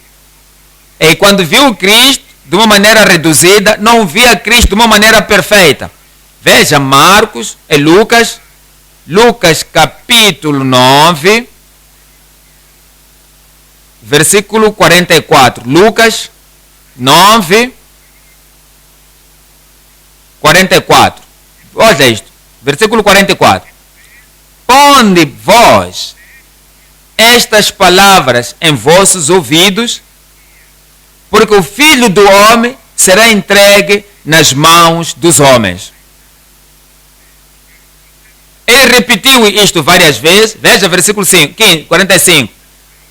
E quando viu Cristo de uma maneira reduzida, não via Cristo de uma maneira perfeita. Veja Marcos e Lucas. Lucas capítulo 9, versículo 44. Lucas 9, 44. Olha isto. Versículo 44. Ponde vós estas palavras em vossos ouvidos, porque o Filho do Homem será entregue nas mãos dos homens. Ele repetiu isto várias vezes. Veja versículo 45.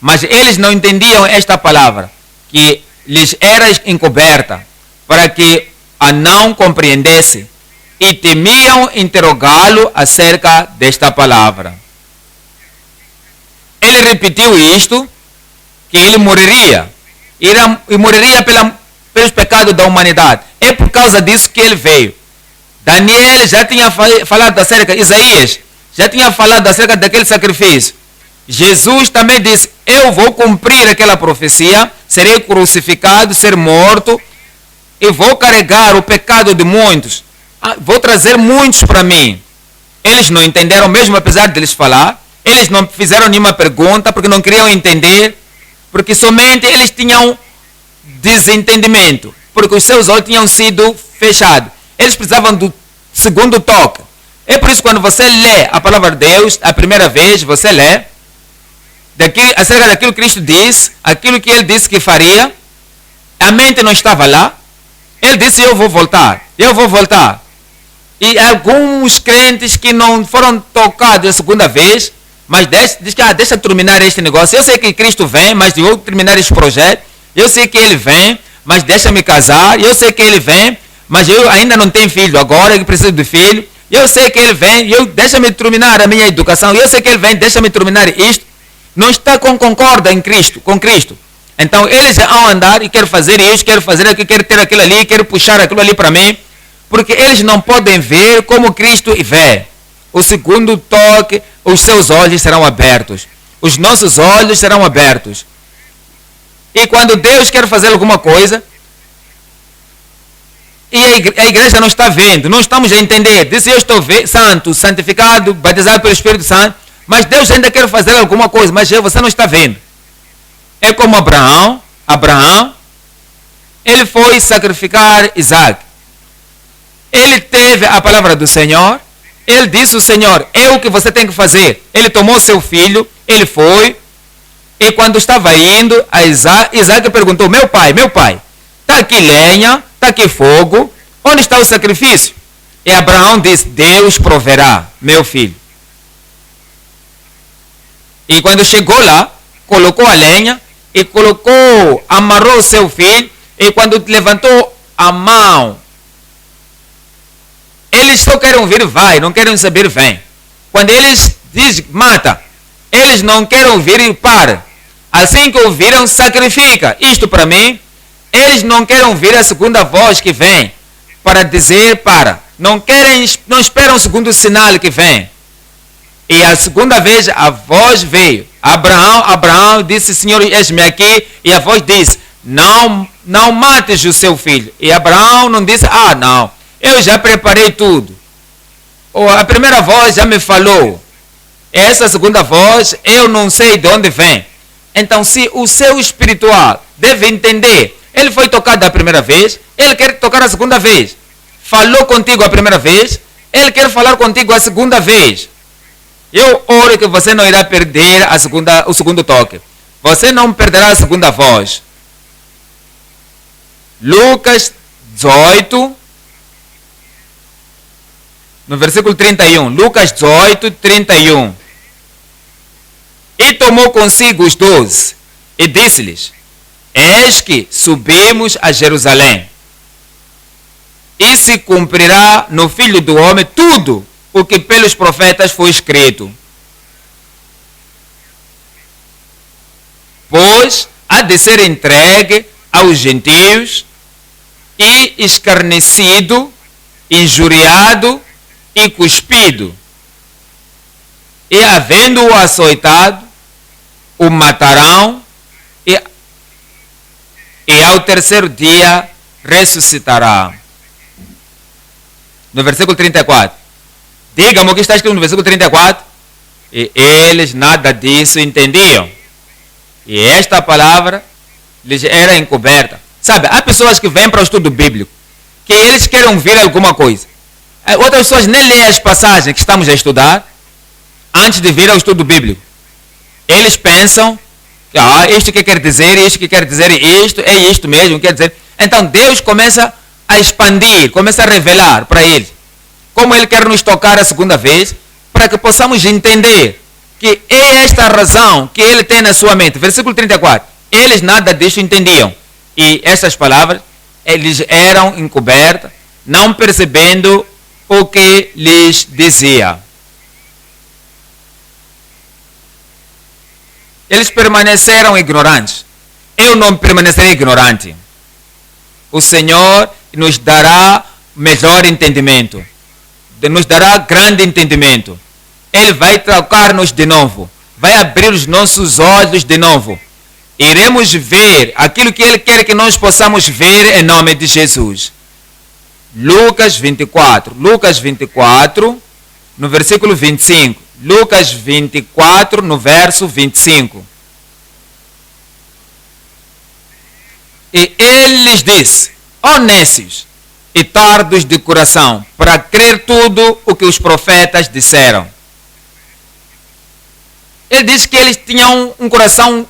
Mas eles não entendiam esta palavra, que lhes era encoberta, para que a não compreendessem, e temiam interrogá-lo acerca desta palavra. Ele repetiu isto, que ele morreria. E morreria pelos pecados da humanidade. É por causa disso que ele veio. Daniel já tinha falado acerca, Isaías já tinha falado acerca daquele sacrifício. Jesus também disse, eu vou cumprir aquela profecia, serei crucificado, ser morto, e vou carregar o pecado de muitos. Vou trazer muitos para mim. Eles não entenderam mesmo, apesar de eles falar. Eles não fizeram nenhuma pergunta, porque não queriam entender, porque somente eles tinham desentendimento, porque os seus olhos tinham sido fechados. Eles precisavam do segundo toque. É por isso que quando você lê a palavra de Deus, a primeira vez você lê acerca daquilo que Cristo disse, aquilo que ele disse que faria, a mente não estava lá. Ele disse, eu vou voltar. E alguns crentes que não foram tocados a segunda vez, mas diz que deixa eu terminar este negócio. Eu sei que Cristo vem, mas eu vou terminar este projeto. Eu sei que ele vem, mas deixa-me casar. Eu sei que ele vem, mas eu ainda não tenho filho agora, eu preciso de filho. Eu sei que ele vem, deixa-me terminar a minha educação. Eu sei que ele vem, deixa-me terminar isto. Não está concorda com Cristo. Então eles vão andar e querem fazer isso, querem fazer aquilo, querem ter aquilo ali, querem puxar aquilo ali para mim, porque eles não podem ver como Cristo vê. O segundo toque, os seus olhos serão abertos. Os nossos olhos serão abertos. E quando Deus quer fazer alguma coisa, e a igreja não está vendo, não estamos a entender. Diz, eu estou santo, santificado, batizado pelo Espírito Santo, mas Deus ainda quer fazer alguma coisa, mas você não está vendo. É como Abraão, ele foi sacrificar Isaac. Ele teve a palavra do Senhor, ele disse ao Senhor, é o que você tem que fazer. Ele tomou seu filho, ele foi, e quando estava indo a Isaac perguntou, meu pai, está aqui lenha, está aqui fogo, onde está o sacrifício? E Abraão disse, Deus proverá, meu filho. E quando chegou lá, colocou a lenha, e amarrou o seu filho, e quando levantou a mão, eles só querem ouvir vai, não querem saber vem. Quando eles dizem mata, eles não querem ouvir para. Assim que ouviram, sacrifica. Isto para mim, eles não querem ouvir a segunda voz que vem para dizer para. Não esperam o segundo sinal que vem. E a segunda vez a voz veio. Abraão disse, Senhor, eis-me aqui. E a voz disse, não mates o seu filho. E Abraão não disse, não, eu já preparei tudo. A primeira voz já me falou. Essa segunda voz, eu não sei de onde vem. Então, se o seu espiritual deve entender, ele foi tocado a primeira vez, ele quer tocar a segunda vez. Falou contigo a primeira vez, ele quer falar contigo a segunda vez. Eu oro que você não irá perder o segundo toque. Você não perderá a segunda voz. Lucas 18, no versículo 31. Lucas 18, 31. E tomou consigo os 12 e disse-lhes, eis que subimos a Jerusalém, e se cumprirá no Filho do Homem tudo o que pelos profetas foi escrito. Pois há de ser entregue aos gentios, e escarnecido, injuriado e cuspido. E havendo-o açoitado, o matarão e ao terceiro dia ressuscitará. No versículo 34. Diga-me o que está escrito no versículo 34. E eles nada disso entendiam. E esta palavra lhes era encoberta. Sabe, há pessoas que vêm para o estudo bíblico, que eles querem ouvir alguma coisa. Outras pessoas nem leem as passagens que estamos a estudar antes de vir ao estudo bíblico. Eles pensam que isto que quer dizer, isto que quer dizer, isto é isto mesmo, quer dizer. Então Deus começa a expandir, começa a revelar para eles como Ele quer nos tocar a segunda vez, para que possamos entender que é esta a razão que Ele tem na sua mente. Versículo 34. Eles nada disso entendiam. E essas palavras, eles eram encobertas, não percebendo o que lhes dizia. Eles permaneceram ignorantes. Eu não permanecerei ignorante. O Senhor nos dará melhor entendimento. Nos dará grande entendimento. Ele vai tocar-nos de novo. Vai abrir os nossos olhos de novo. Iremos ver aquilo que Ele quer que nós possamos ver em nome de Jesus. Lucas 24. Lucas 24, no versículo 25. Lucas 24, no verso 25. E Ele lhes disse: ó nécios e tardos de coração, para crer tudo o que os profetas disseram. Ele disse que eles tinham um coração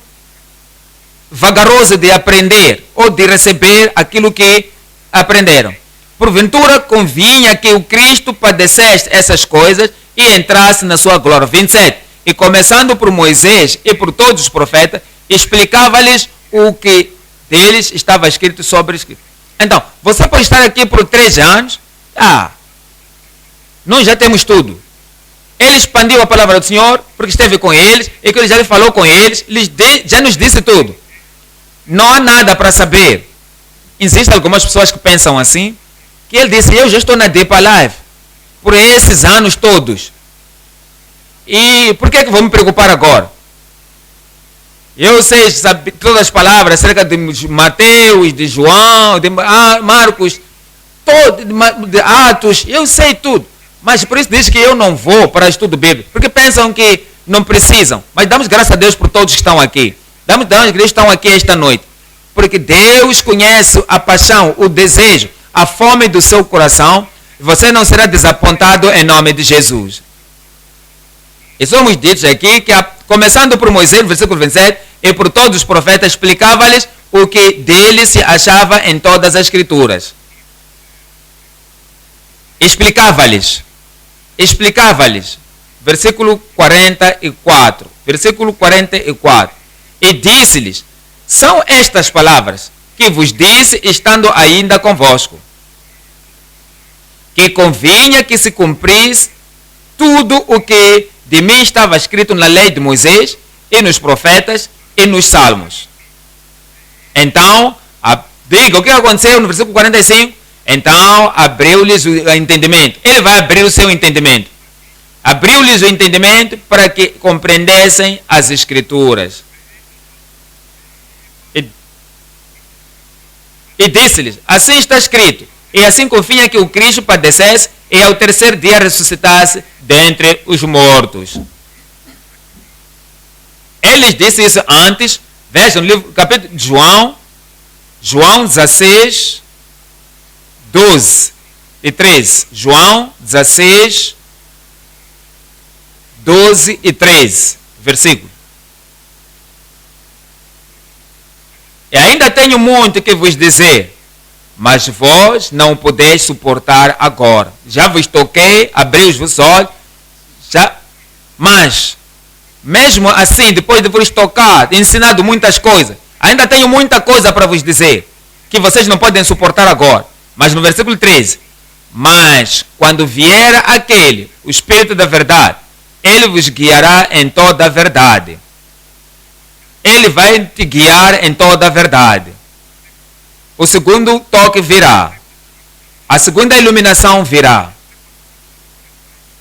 vagaroso de aprender ou de receber aquilo que aprenderam. Porventura convinha que o Cristo padecesse essas coisas e entrasse na sua glória. 27. E começando por Moisés e por todos os profetas, explicava-lhes o que deles estava escrito sobre escrito. Então, você pode estar aqui por 3 anos. Nós já temos tudo. Ele expandiu a palavra do Senhor, porque esteve com eles, e que ele já falou com eles, já nos disse tudo. Não há nada para saber. Existem algumas pessoas que pensam assim, que ele disse: eu já estou na Deep Alive por esses anos todos. E por que vou me preocupar agora? Eu sei todas as palavras acerca de Mateus, de João, de Marcos, de Atos, eu sei tudo. Mas por isso diz que eu não vou para estudo bíblico, porque pensam que não precisam. Mas damos graças a Deus por todos que estão aqui. Damos graças a Deus que estão aqui esta noite. Porque Deus conhece a paixão, o desejo, a fome do seu coração. E você não será desapontado em nome de Jesus. E somos ditos aqui que, começando por Moisés, versículo 27, e por todos os profetas, explicava-lhes o que dele se achava em todas as escrituras. Explicava-lhes. Versículo 44. Versículo 44. E disse-lhes: são estas palavras que vos disse estando ainda convosco, que convinha que se cumprisse tudo o que de mim estava escrito na lei de Moisés e nos profetas e nos salmos. Então, diga o que aconteceu no versículo 45. Então, abriu-lhes o entendimento. Ele vai abrir o seu entendimento. Abriu-lhes o entendimento para que compreendessem as Escrituras. E disse-lhes: assim está escrito, e assim convinha que o Cristo padecesse e ao terceiro dia ressuscitasse dentre os mortos. Eles disse isso antes. Vejam no livro, capítulo de João 16, 12 e 13. João 16, 12 e 13, versículo. E ainda tenho muito que vos dizer, mas vós não podeis suportar agora. Já vos toquei, abri os vossos olhos, mas, mesmo assim, depois de vos tocar, ensinado muitas coisas, ainda tenho muita coisa para vos dizer, que vocês não podem suportar agora. Mas no versículo 13, mas quando vier aquele, o Espírito da verdade, ele vos guiará em toda a verdade. Ele vai te guiar em toda a verdade. O segundo toque virá. A segunda iluminação virá.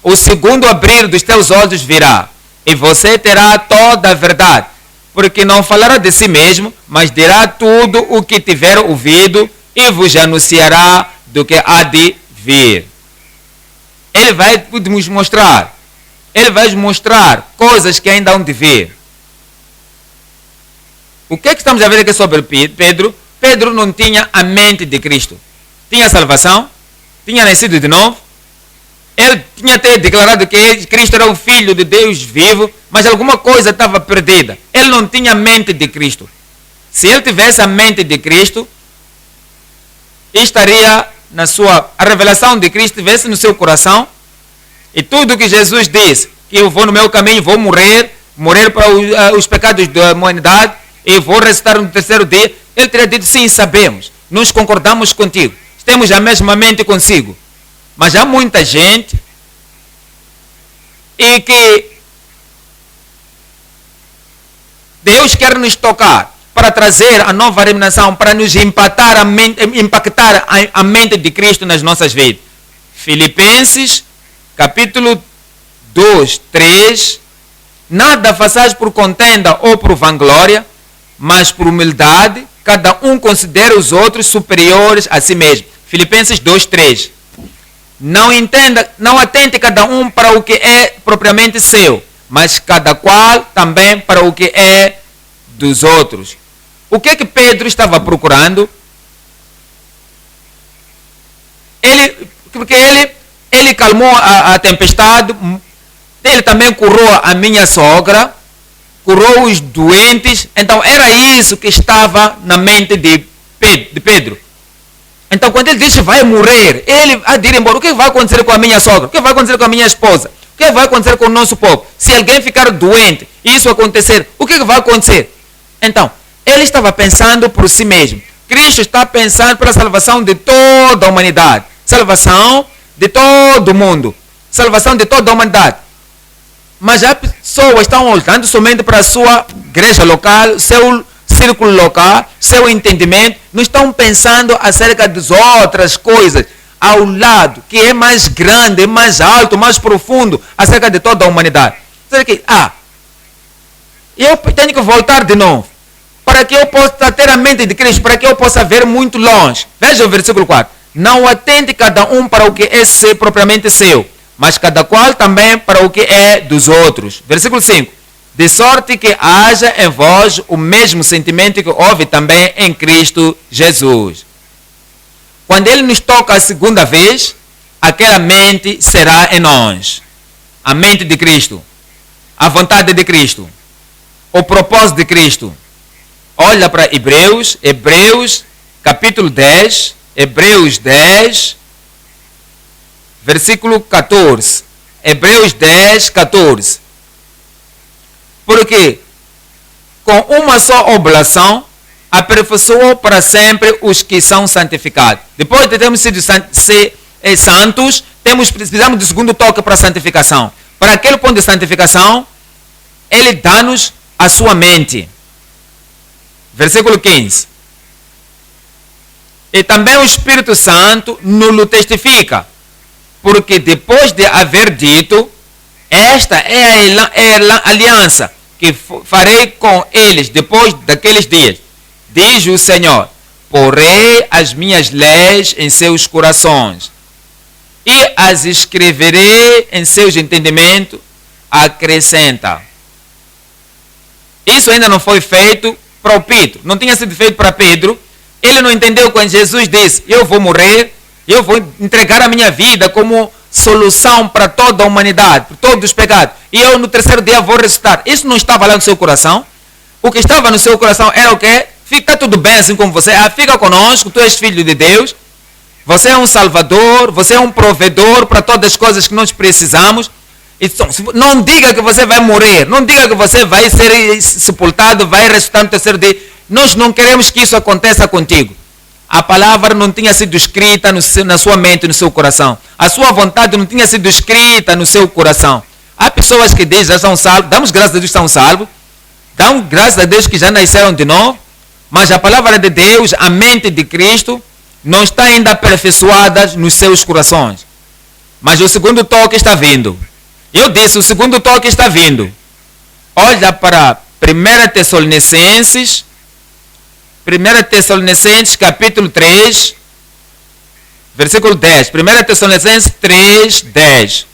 O segundo abrir dos teus olhos virá. E você terá toda a verdade. porque não falará de si mesmo, mas dirá tudo o que tiver ouvido e vos anunciará do que há de vir. Ele vai nos mostrar. Ele vai nos mostrar coisas que ainda hão de vir. O que é que estamos a ver aqui sobre Pedro? Pedro não tinha a mente de Cristo. Tinha salvação, tinha nascido de novo. Ele tinha até declarado que Cristo era o Filho de Deus vivo, mas alguma coisa estava perdida. Ele não tinha a mente de Cristo. Se ele tivesse a mente de Cristo, estaria a revelação de Cristo estivesse no seu coração, e tudo que Jesus diz, que eu vou no meu caminho, vou morrer para os pecados da humanidade, e vou ressuscitar no terceiro dia, ele teria dito, sim, sabemos, nós concordamos contigo, temos a mesma mente consigo. Mas há muita gente e que Deus quer nos tocar para trazer a nova revelação, para nos impactar a mente de Cristo nas nossas vidas. Filipenses, capítulo 2, 3. Nada façais por contenda ou por vanglória, mas por humildade, cada um considera os outros superiores a si mesmo. Filipenses 2, 3. Não atente cada um para o que é propriamente seu, mas cada qual também para o que é dos outros. O que é que Pedro estava procurando? Porque ele calmou a tempestade, ele também curou a minha sogra, curou os doentes, então era isso que estava na mente de Pedro. Então, quando ele disse vai morrer, ele vai ir embora. O que vai acontecer com a minha sogra? O que vai acontecer com a minha esposa? O que vai acontecer com o nosso povo? Se alguém ficar doente e isso acontecer, o que vai acontecer? Então, ele estava pensando por si mesmo. Cristo está pensando pela salvação de toda a humanidade. Salvação de todo o mundo. Salvação de toda a humanidade. Mas as pessoas estão olhando somente para a sua igreja local, seu círculo local, seu entendimento, não estão pensando acerca das outras coisas ao lado, que é mais grande, mais alto, mais profundo, acerca de toda a humanidade. Eu tenho que voltar de novo, para que eu possa ter a mente de Cristo, para que eu possa ver muito longe. Veja o versículo 4. Não atente cada um para o que é propriamente seu, mas cada qual também para o que é dos outros. Versículo 5. De sorte que haja em vós o mesmo sentimento que houve também em Cristo Jesus. Quando Ele nos toca a segunda vez, aquela mente será em nós. A mente de Cristo. A vontade de Cristo. O propósito de Cristo. Olha para Hebreus capítulo 10, Hebreus 10, versículo 14. Hebreus 10, 14. Porque com uma só oblação aperfeiçoou para sempre os que são santificados. Depois de termos sido santos, precisamos do segundo toque para a santificação. Para aquele ponto de santificação, Ele dá-nos a sua mente. Versículo 15. E também o Espírito Santo nos testifica, porque depois de haver dito, esta é a aliança que farei com eles depois daqueles dias, diz o Senhor, porei as minhas leis em seus corações e as escreverei em seus entendimentos, acrescenta. Isso ainda não foi feito para o Pedro, não tinha sido feito para Pedro. Ele não entendeu quando Jesus disse, eu vou morrer, eu vou entregar a minha vida como solução para toda a humanidade, para todos os pecados, e eu no terceiro dia vou ressuscitar. Isso não estava lá no seu coração. O que estava no seu coração era o quê? Fica tudo bem assim como você, fica conosco, tu és filho de Deus, você é um salvador, você é um provedor para todas as coisas que nós precisamos. Então, não diga que você vai morrer, não diga que você vai ser sepultado, vai ressuscitar no terceiro dia. Nós não queremos que isso aconteça contigo. A palavra não tinha sido escrita na sua mente, no seu coração. A sua vontade não tinha sido escrita no seu coração. Há pessoas que dizem já são salvos, damos graças a Deus que são salvos, damos graças a Deus que já nasceram de novo, mas a palavra de Deus, a mente de Cristo, não está ainda aperfeiçoada nos seus corações. Mas o segundo toque está vindo. Eu disse, o segundo toque está vindo. Olha para 1 Tessalonicenses capítulo 3, versículo 10. 1 Tessalonicenses 3, 10.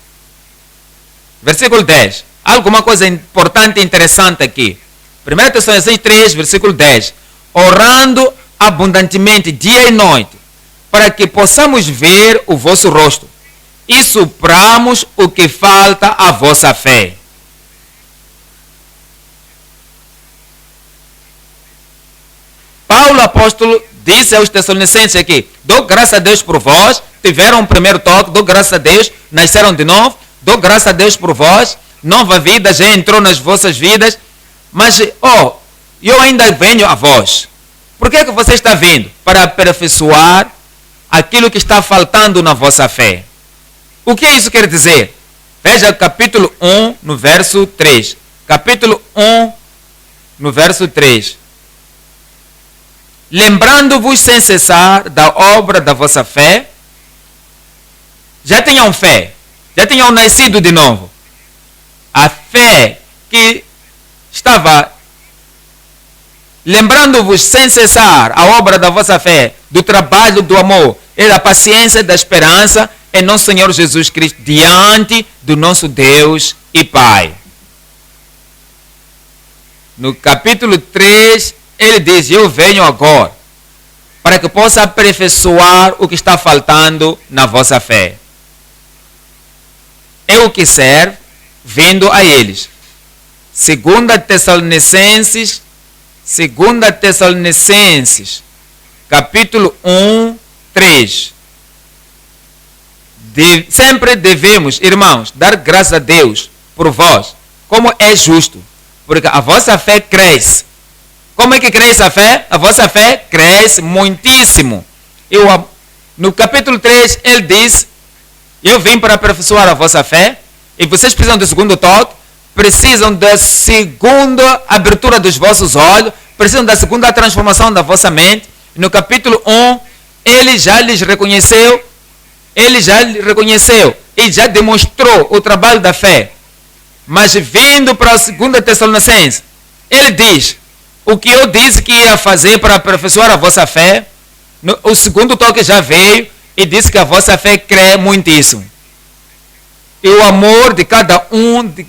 Versículo 10. Alguma coisa importante e interessante aqui. 1 Tessalonicenses 3, versículo 10. Orando abundantemente dia e noite, para que possamos ver o vosso rosto e supramos o que falta à vossa fé. Paulo apóstolo disse aos Tessalonicenses aqui: dou graças a Deus por vós, tiveram um primeiro toque, dou graças a Deus, nasceram de novo, dou graças a Deus por vós, nova vida já entrou nas vossas vidas, mas eu ainda venho a vós. Por que você está vindo? Para aperfeiçoar aquilo que está faltando na vossa fé. O que isso quer dizer? Veja capítulo 1, no verso 3. Capítulo 1, no verso 3. Lembrando-vos sem cessar da obra da vossa fé, já tenham fé, já tenham nascido de novo. A fé que estava lembrando-vos sem cessar a obra da vossa fé, do trabalho, do amor e da paciência, da esperança em nosso Senhor Jesus Cristo, diante do nosso Deus e Pai. No capítulo 3, ele diz: eu venho agora para que possa aperfeiçoar o que está faltando na vossa fé. É o que serve vindo a eles. 2 Tessalonicenses, capítulo 1, 3. Sempre devemos, irmãos, dar graças a Deus por vós, como é justo, porque a vossa fé cresce. Como é que cresce a fé? A vossa fé cresce muitíssimo. No capítulo 3, ele diz: eu vim para aperfeiçoar a vossa fé, e vocês precisam do segundo toque, precisam da segunda abertura dos vossos olhos, precisam da segunda transformação da vossa mente. No capítulo 1, ele já lhes reconheceu, e já demonstrou o trabalho da fé. Mas vindo para a 2 Tessalonicenses, ele diz: o que eu disse que ia fazer para aperfeiçoar a vossa fé, o segundo toque já veio e disse que a vossa fé crê muitíssimo. E o amor de cada um que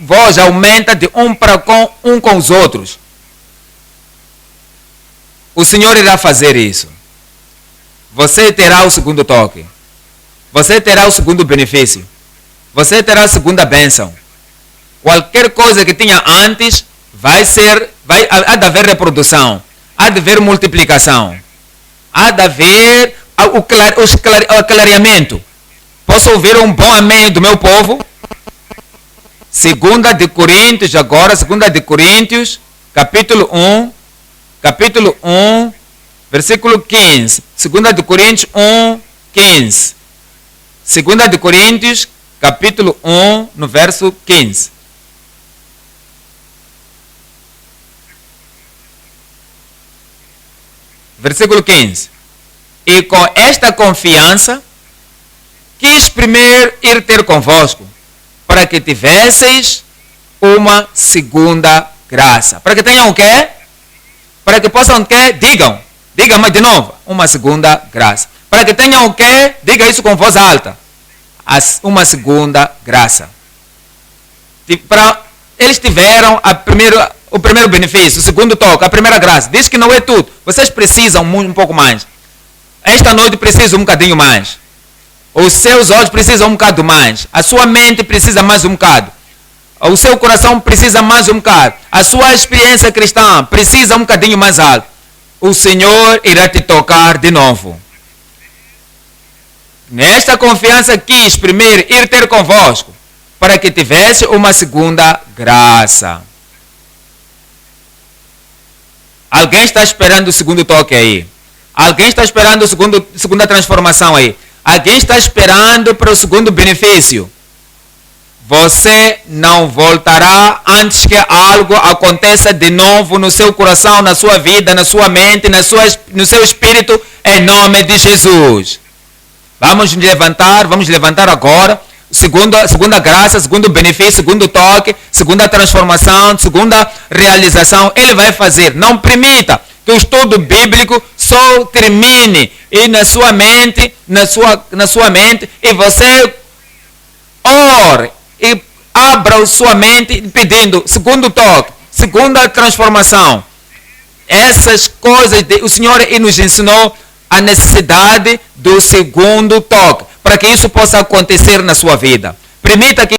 vós aumenta de um para com os outros. O Senhor irá fazer isso. Você terá o segundo toque. Você terá o segundo benefício. Você terá a segunda bênção. Qualquer coisa que tinha antes há de haver reprodução, há de haver multiplicação, há de haver o clareamento. Posso ouvir um bom amém do meu povo? 2 Coríntios, agora, 2 Coríntios, capítulo 1, versículo 15. 2 Coríntios 1, 15. 2 Coríntios, capítulo 1, no verso 15. Versículo 15. E com esta confiança quis primeiro ir ter convosco, para que tivesseis uma segunda graça. Para que tenham o quê? Para que possam o quê? Digam mais de novo. Uma segunda graça. Para que tenham o quê? Diga isso com voz alta. Uma segunda graça. Eles tiveram o primeiro benefício, o segundo toque, a primeira graça. Diz que não é tudo. Vocês precisam um pouco mais. Esta noite precisa um bocadinho mais. Os seus olhos precisam um bocado mais. A sua mente precisa mais um bocado. O seu coração precisa mais um bocado. A sua experiência cristã precisa um bocadinho mais alto. O Senhor irá te tocar de novo. Nesta confiança quis primeiro ir ter convosco, para que tivesse uma segunda graça. Alguém está esperando o segundo toque aí? Alguém está esperando a segunda transformação aí? Alguém está esperando para o segundo benefício? Você não voltará antes que algo aconteça de novo no seu coração, na sua vida, na sua mente, no seu espírito, em nome de Jesus. Vamos levantar agora. segunda graça, segundo benefício, segundo toque, segunda transformação, segunda realização, Ele vai fazer. Não permita que o estudo bíblico só termine e na sua mente, e você ore e abra sua mente pedindo segundo toque, segunda transformação. Essas coisas, o Senhor nos ensinou a necessidade do segundo toque, para que isso possa acontecer na sua vida. Permita que